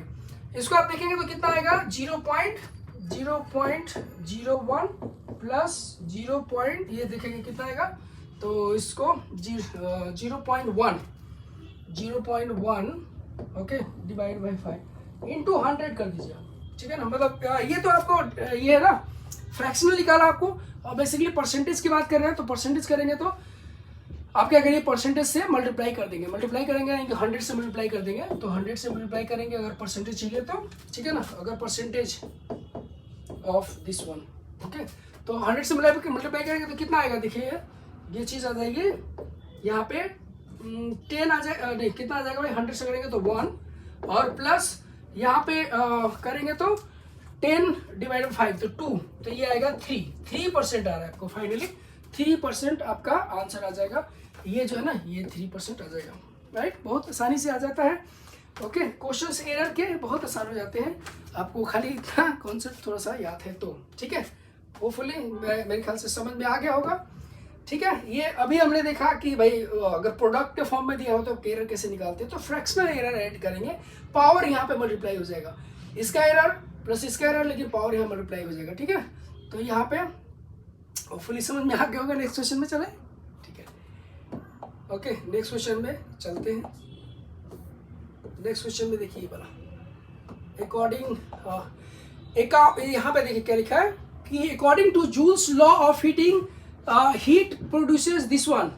इसको आप देखेंगे तो कितना आएगा 0.01 प्लस 0. ये देखेंगे कितना आएगा, तो इसको 0.1 ओके डिवाइड बाई 5 इंटू 100 कर दीजिए. ठीक है ना, मतलब ये तो आपको ये है ना फ्रैक्शनल निकाला आपको. और बेसिकली परसेंटेज की बात कर रहे हैं, तो परसेंटेज करेंगे तो आप क्या करिए, परसेंटेज से मल्टीप्लाई कर देंगे, 100 से मल्टीप्लाई कर देंगे. तो 100 से मल्टीप्लाई करेंगे अगर परसेंटेज चाहिए तो. ठीक है ना, अगर percentage of this one. Okay, तो 100 से मल्टीप्लाई करेंगे तो कितना आएगा, देखिए ये चीज़ आ जाएगी यहाँ पे 10 आ जाएगा, नहीं कितना आ जाएगा भाई, 100 से करेंगे तो 1 और प्लस यहाँ पे करेंगे तो 10 डिवाइड बाई 5 तो 2, तो ये आएगा 3% आ रहा है आपको. फाइनली 3% आपका आंसर आ जाएगा. ये जो है ना ये 3% आ जाएगा. राइट, बहुत आसानी से आ जाता है. ओके, क्वेश्चंस एरर के बहुत आसान हो जाते हैं, आपको खाली इतना कॉन्सेप्ट थोड़ा सा याद है तो ठीक है। होपफुली मेरे ख्याल से समझ में आ गया होगा। ठीक है, ये अभी हमने देखा कि भाई अगर प्रोडक्ट के फॉर्म में दिया हो तो एरर कैसे निकालते हैं, तो फ्रैक्शनल एरर ऐड करेंगे, पावर यहाँ पे मल्टीप्लाई हो जाएगा, इसका एरर प्लस इसका एरर, लेकिन पावर यहाँ मल्टीप्लाई हो जाएगा। ठीक है, तो यहाँ पे होपफुली समझ में आ गया होगा। नेक्स्ट क्वेश्चन में चले, ठीक है। ओके, नेक्स्ट क्वेश्चन में चलते हैं। नेक्स्ट क्वेश्चन में देखिए बड़ा अकॉर्डिंग यहाँ पे देखिए क्या लिखा है कि according to Joule's law of heating heat produces this one,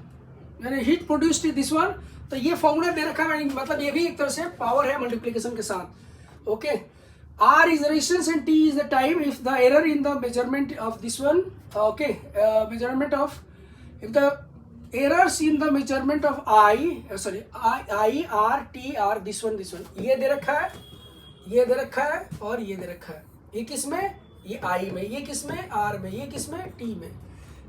यानी हीट प्रोड्यूस्ड दिस वन। तो ये फॉर्मूला दे रखा है, मतलब ये भी एक तरह से पावर है मल्टीप्लिकेशन के साथ। Okay, R is resistance and T is the time. If the error in the measurement of this one, okay, measurement of, if the errors in the measurement of I R T R this one ये दे रखा है, ये दे रखा है और ये दे रखा है। ये किस में? ये I में, ये किस में? R में, ये किस में? T में।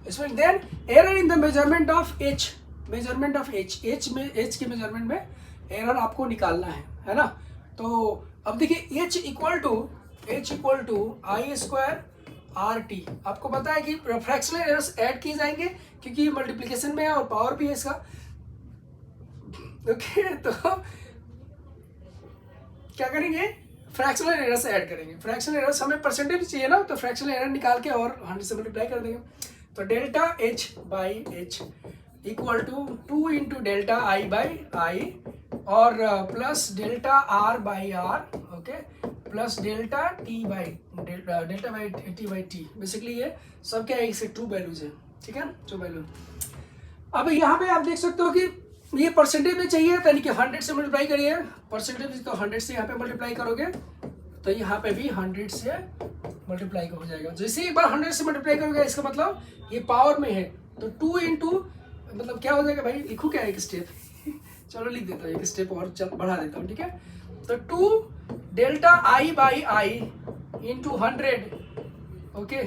इसमें then error in the measurement of H, measurement of H में, H के measurement में error आपको निकालना है ना। तो अब देखिए H equal to I square R T. आपको पता है कि फ्रैक्शनल एरर्स ऐड किए जाएंगे क्योंकि ये मल्टीप्लिकेशन में है और पावर भी है इसका। ओके, तो क्या करेंगे? फ्रैक्शनल एरर्स ऐड करेंगे। फ्रैक्शनल एरर्स हमें परसेंटेज चाहिए ना, तो फ्रैक्शनल एरर निकाल के और 100 से मल्टीप्लाई कर देंगे। तो delta H by H equal to 2 into delta I by I और plus delta R by R, okay, plus delta T by T by T. Basically ये सब क्या है, एक से 2 वैल्यूज है। ठीक है, 2 वैल्यू। अब यहाँ पे आप देख सकते हो कि ये परसेंटेज में चाहिए, यानी कि 100 से मल्टीप्लाई करिए परसेंटेज, तो 100 से यहाँ पे मल्टीप्लाई करोगे तो यहाँ पे भी 100 से मल्टीप्लाई हो जाएगा। जैसे एक बार 100 से मल्टीप्लाई करोगे, इसका मतलब ये पावर में है, तो 2 इंटू मतलब क्या हो जाएगा भाई, लिखूँ क्या एक स्टेप? चलो लिख देता हूँ, एक स्टेप और बढ़ा देता हूँ। ठीक है, तो 2 delta I by I into 100, okay,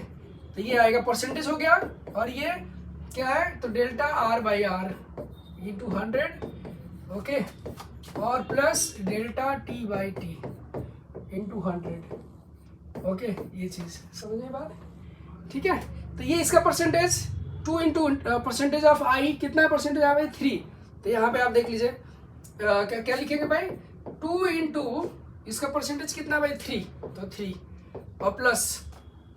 तो ये आएगा परसेंटेज हो गया। और ये क्या है, तो delta R by R into 100, okay, और plus delta T by T into 100, okay. ये चीज़ समझ में बात? ठीक है, तो ये इसका परसेंटेज 2 इंटू परसेंटेज ऑफ आई कितना परसेंटेज आ गया 3। तो यहाँ पे आप देख लीजिए क्या लिखेंगे भाई, 2 इंटू इसका परसेंटेज कितना भाई 3, तो 3 और प्लस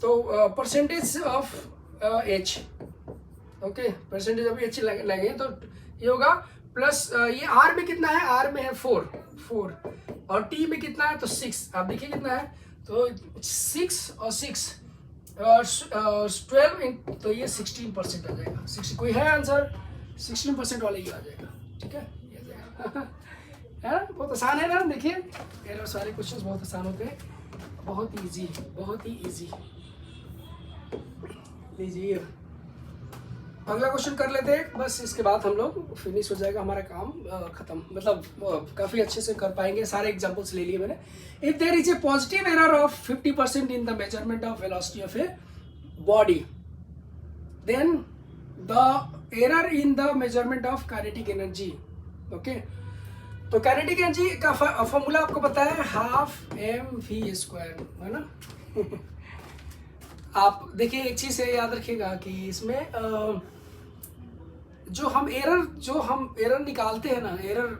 तो percentage of H, okay, percentage of H लगे तो ये होगा प्लस ये R में कितना है, R में है 4 और T में कितना है, तो 6। आप देखिए कितना है, तो 6 और 6 12, तो ये 16% आ जाएगा। 60 कोई है आंसर? 16% वाला ही आ जाएगा। ठीक है, ये जाएगा है ना, बहुत आसान है ना। देखिए एरर सारे क्वेश्चंस बहुत आसान होते हैं, बहुत इजी, बहुत ही इजी। लीजिए अगला क्वेश्चन कर लेते हैं, बस इसके बाद हम लोग फिनिश हो जाएगा हमारा काम, खत्म, मतलब काफ़ी अच्छे से कर पाएंगे। सारे एग्जांपल्स ले लिए मैंने। If there is a positive error of 50% in the measurement of velocity of a body, then the error in the measurement of kinetic energy, okay. तो काइनेटिक एनर्जी का फॉर्मूला आपको पता है, हाफ mv², है ना। आप देखिए एक चीज़ है, याद रखिएगा कि इसमें जो हम एरर निकालते हैं ना, एरर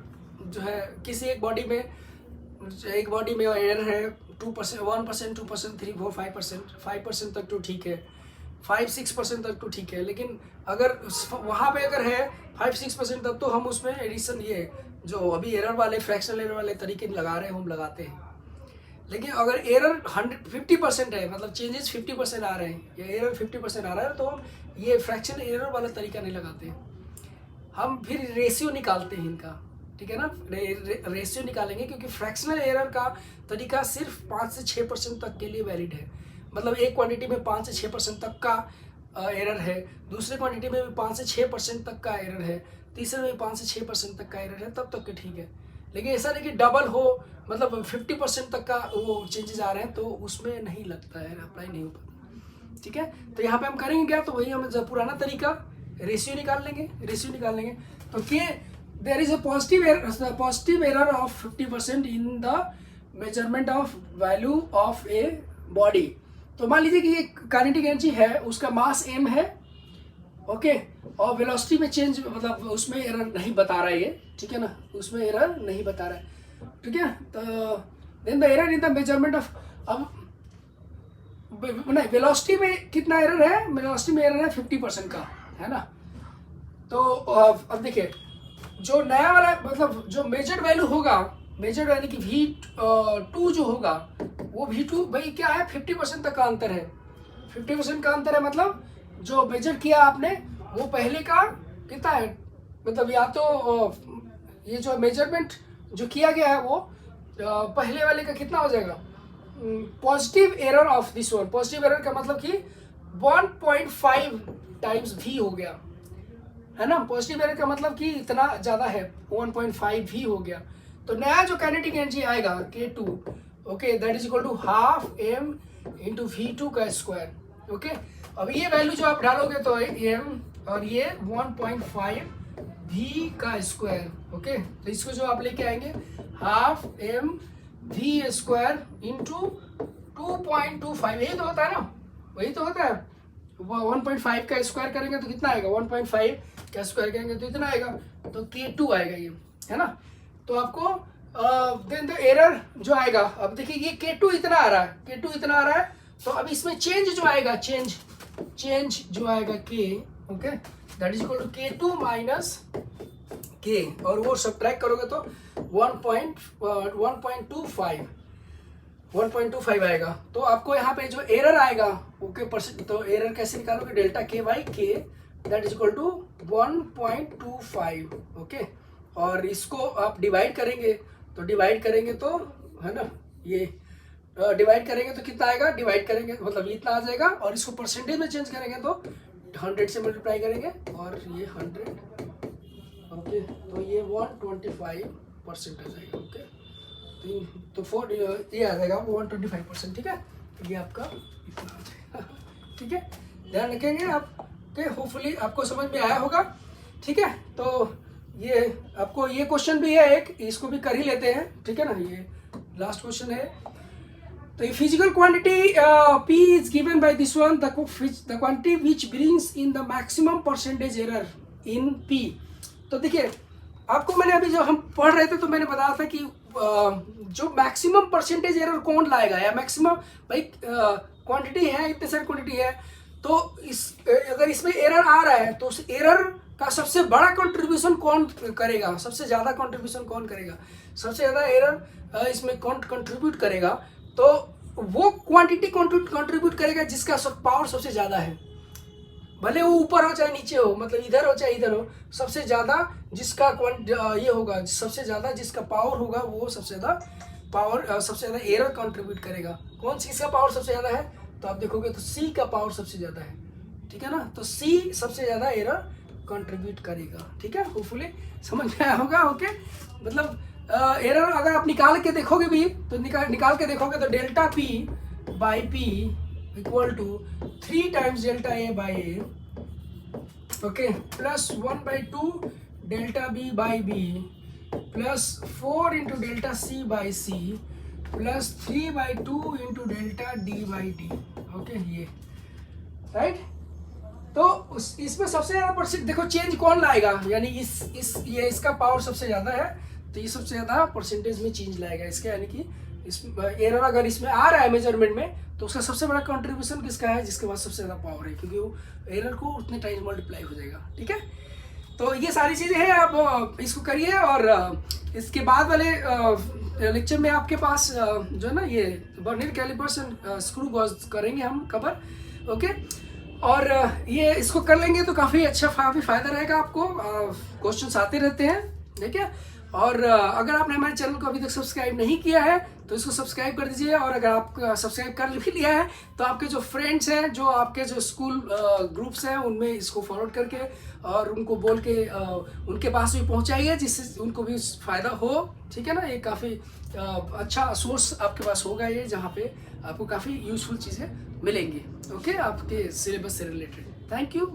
जो है किसी एक बॉडी में एरर है 2%, 1%, 2%, 3, 4, 5% तक तो ठीक है, 5-6% तक तो ठीक है। लेकिन अगर वहाँ पे अगर है 5-6% तक, तो हम उसमें एडिशन, ये जो अभी एरर वाले फ्रैक्शनल एरर वाले तरीके लगा रहे हैं, हम लगाते हैं। लेकिन अगर एरर 50% है, मतलब चेंजेस 50% आ रहे हैं, या एरर 50% आ रहा है, तो हम ये फ्रैक्शनल एरर वाला तरीका नहीं लगाते, हम फिर रेशियो निकालते हैं इनका। ठीक है ना, रेशियो निकालेंगे, क्योंकि फ्रैक्शनल एरर का तरीका सिर्फ 5 से 6% तक के लिए वैलिड है। मतलब एक क्वांटिटी में 5 से 6% तक का एरर है, दूसरे क्वांटिटी में भी 5 से 6% तक का एरर है, तीसरे में 5 से 6% तक का एरर है, तब तक के ठीक है। लेकिन ऐसा नहीं कि डबल हो, मतलब 50% तक का वो चेंजेस आ रहे हैं, तो उसमें नहीं लगता है, अप्लाई नहीं हो पाता। ठीक है, तो यहाँ पे हम करेंगे क्या, तो वही हम पुराना तरीका रेशियो निकाल लेंगे। तो के there is a positive error of 50% in the measurement of value of a body। तो मान लीजिए कि ये काइनेटिक एनर्जी है, उसका मास m है, ओके, और वेलोसिटी में चेंज मतलब उसमें एरर नहीं बता रहा है ये, ठीक है ना, उसमें एरर नहीं बता रहा है, ठीक है। तो then the error in the measurement of, अब नहीं, वेलोसिटी में कितना एरर है, वेलोसिटी में एरर है 50% का, है ना। तो अब देखिए जो नया वाला मतलब जो मेजर्ड वैल्यू होगा, मेजर्ड यानी कि V2 जो होगा वो V2 भाई क्या है, 50% तक का अंतर है, 50% का अंतर है, मतलब जो मेजर किया आपने वो पहले का कितना है, मतलब या तो ये जो मेजरमेंट जो किया गया है वो पहले वाले का कितना हो जाएगा, positive error of this one, positive error का मतलब कि 1.5 टाइम्स V हो गया, है ना। पॉजिटिव एरर का मतलब कि इतना ज़्यादा है, 1.5 V हो गया। तो नया जो काइनेटिक एनर्जी आएगा K2, okay, that is equal to half m into V2 का स्क्वायर, ओके। अब ये वैल्यू जो आप डालोगे तो m और ये 1.5 V का स्क्वायर, ओके। तो इसको जो आप लेके आएंगे half m V square into 2.25, यही तो होता है ना, वही तो होता है। 1.5 का स्क्वायर करेंगे तो कितना आएगा, 1.5 का स्क्वायर करेंगे तो इतना आएगा, तो K2 आएगा ये, है ना। तो आपको देन द एरर जो आएगा, अब देखिए ये K2 इतना आ रहा है, K2 इतना आ रहा है, तो अब इसमें चेंज जो आएगा, चेंज जो आएगा K, okay, that is equal to K2 minus K, और वो सब्ट्रैक्ट करोगे तो 1.25 आएगा। तो आपको यहाँ पे जो एरर आएगा, ओके, परसेंट, तो एरर कैसे निकालोगे, delta K by K that is equal to 1.25, okay. और इसको आप डिवाइड करेंगे तो है ना, ये डिवाइड करेंगे तो कितना आएगा, डिवाइड करेंगे मतलब इतना आ जाएगा, और इसको परसेंटेज में चेंज करेंगे तो 100 से मल्टीप्लाई करेंगे, और ये 100, ओके, तो ये 125% आ जाएगा, ओके। तो 4 ये आ जाएगा 125%, ठीक है। ये आपका इतना आ जाएगा, ठीक है, ध्यान रखेंगे आप, ओके। होपफुली आपको समझ में आया होगा, ठीक है। तो ये आपको ये क्वेश्चन भी है एक, इसको भी कर ही लेते हैं, ठीक है ना, ये लास्ट क्वेश्चन है। तो physical quantity P is given by this one, the quantity which brings in the maximum percentage error in P। तो देखिए आपको मैंने अभी जो हम पढ़ रहे थे तो मैंने बताया था कि जो मैक्सिमम परसेंटेज एरर कौन लाएगा, या मैक्सिमम भाई क्वांटिटी है, इतने सारी क्वांटिटी है, तो अगर इसमें एरर आ रहा है तो उस एरर का सबसे बड़ा कंट्रीब्यूशन कौन करेगा, सबसे ज़्यादा कंट्रीब्यूशन कौन करेगा, सबसे ज़्यादा एरर इसमें कौन कंट्रीब्यूट करेगा, तो वो क्वांटिटी कंट्रीब्यूट करेगा जिसका पावर सबसे ज़्यादा है, भले वो ऊपर हो चाहे नीचे हो, मतलब इधर हो चाहे इधर हो, सबसे ज़्यादा जिसका ये होगा, सबसे ज़्यादा जिसका पावर होगा वो सबसे ज़्यादा पावर, सबसे ज़्यादा एरर कंट्रीब्यूट करेगा। कौन सी इसका पावर सबसे ज़्यादा है, तो आप देखोगे तो C का पावर सबसे ज़्यादा है, ठीक है ना। तो C सबसे ज़्यादा एरर कंट्रीब्यूट करेगा, ठीक है। होपफुली समझ में आया होगा, ओके। मतलब एरर अगर आप निकाल के देखोगे भी तो निकाल के देखोगे तो delta P by P equal to 3 times delta A by A, okay, plus 1/2 delta B by B, plus 4 into delta C by C, plus 3/2 into delta D by D, okay, ये राइट। तो इसमें सबसे ज़्यादा percent देखो change कौन लाएगा, यानी ये इसका पावर सबसे ज़्यादा है, तो ये सबसे ज़्यादा परसेंटेज में चेंज लाएगा इसका, यानी कि इस एरर अगर इसमें आ रहा है मेजरमेंट में तो उसका सबसे बड़ा कंट्रीब्यूशन किसका है, जिसके पास सबसे ज़्यादा पावर है, क्योंकि वो एरर को उतने टाइम मल्टीप्लाई हो जाएगा, ठीक है। तो ये सारी चीज़ें हैं, आप इसको करिए, और इसके बाद वाले लेक्चर में आपके पास जो है ना ये vernier callipers and screw gauge करेंगे हम कवर, ओके। और ये इसको कर लेंगे तो काफ़ी अच्छा, काफ़ी फ़ायदा रहेगा आपको, क्वेश्चंस आते रहते हैं, ठीक है। और अगर आपने हमारे चैनल को अभी तक सब्सक्राइब नहीं किया है तो इसको सब्सक्राइब कर दीजिए, और अगर आप सब्सक्राइब कर भी लिया है तो आपके जो फ्रेंड्स हैं, जो आपके जो स्कूल ग्रुप्स हैं, उनमें इसको फॉरवर्ड करके और उनको बोल के उनके पास भी पहुंचाइए, जिससे उनको भी फ़ायदा हो, ठीक है ना। ये काफ़ी अच्छा सोर्स आपके पास होगा ये, जहाँ पे आपको काफ़ी यूजफुल चीज़ें मिलेंगी, ओके, आपके सिलेबस से रिलेटेड। Thank you.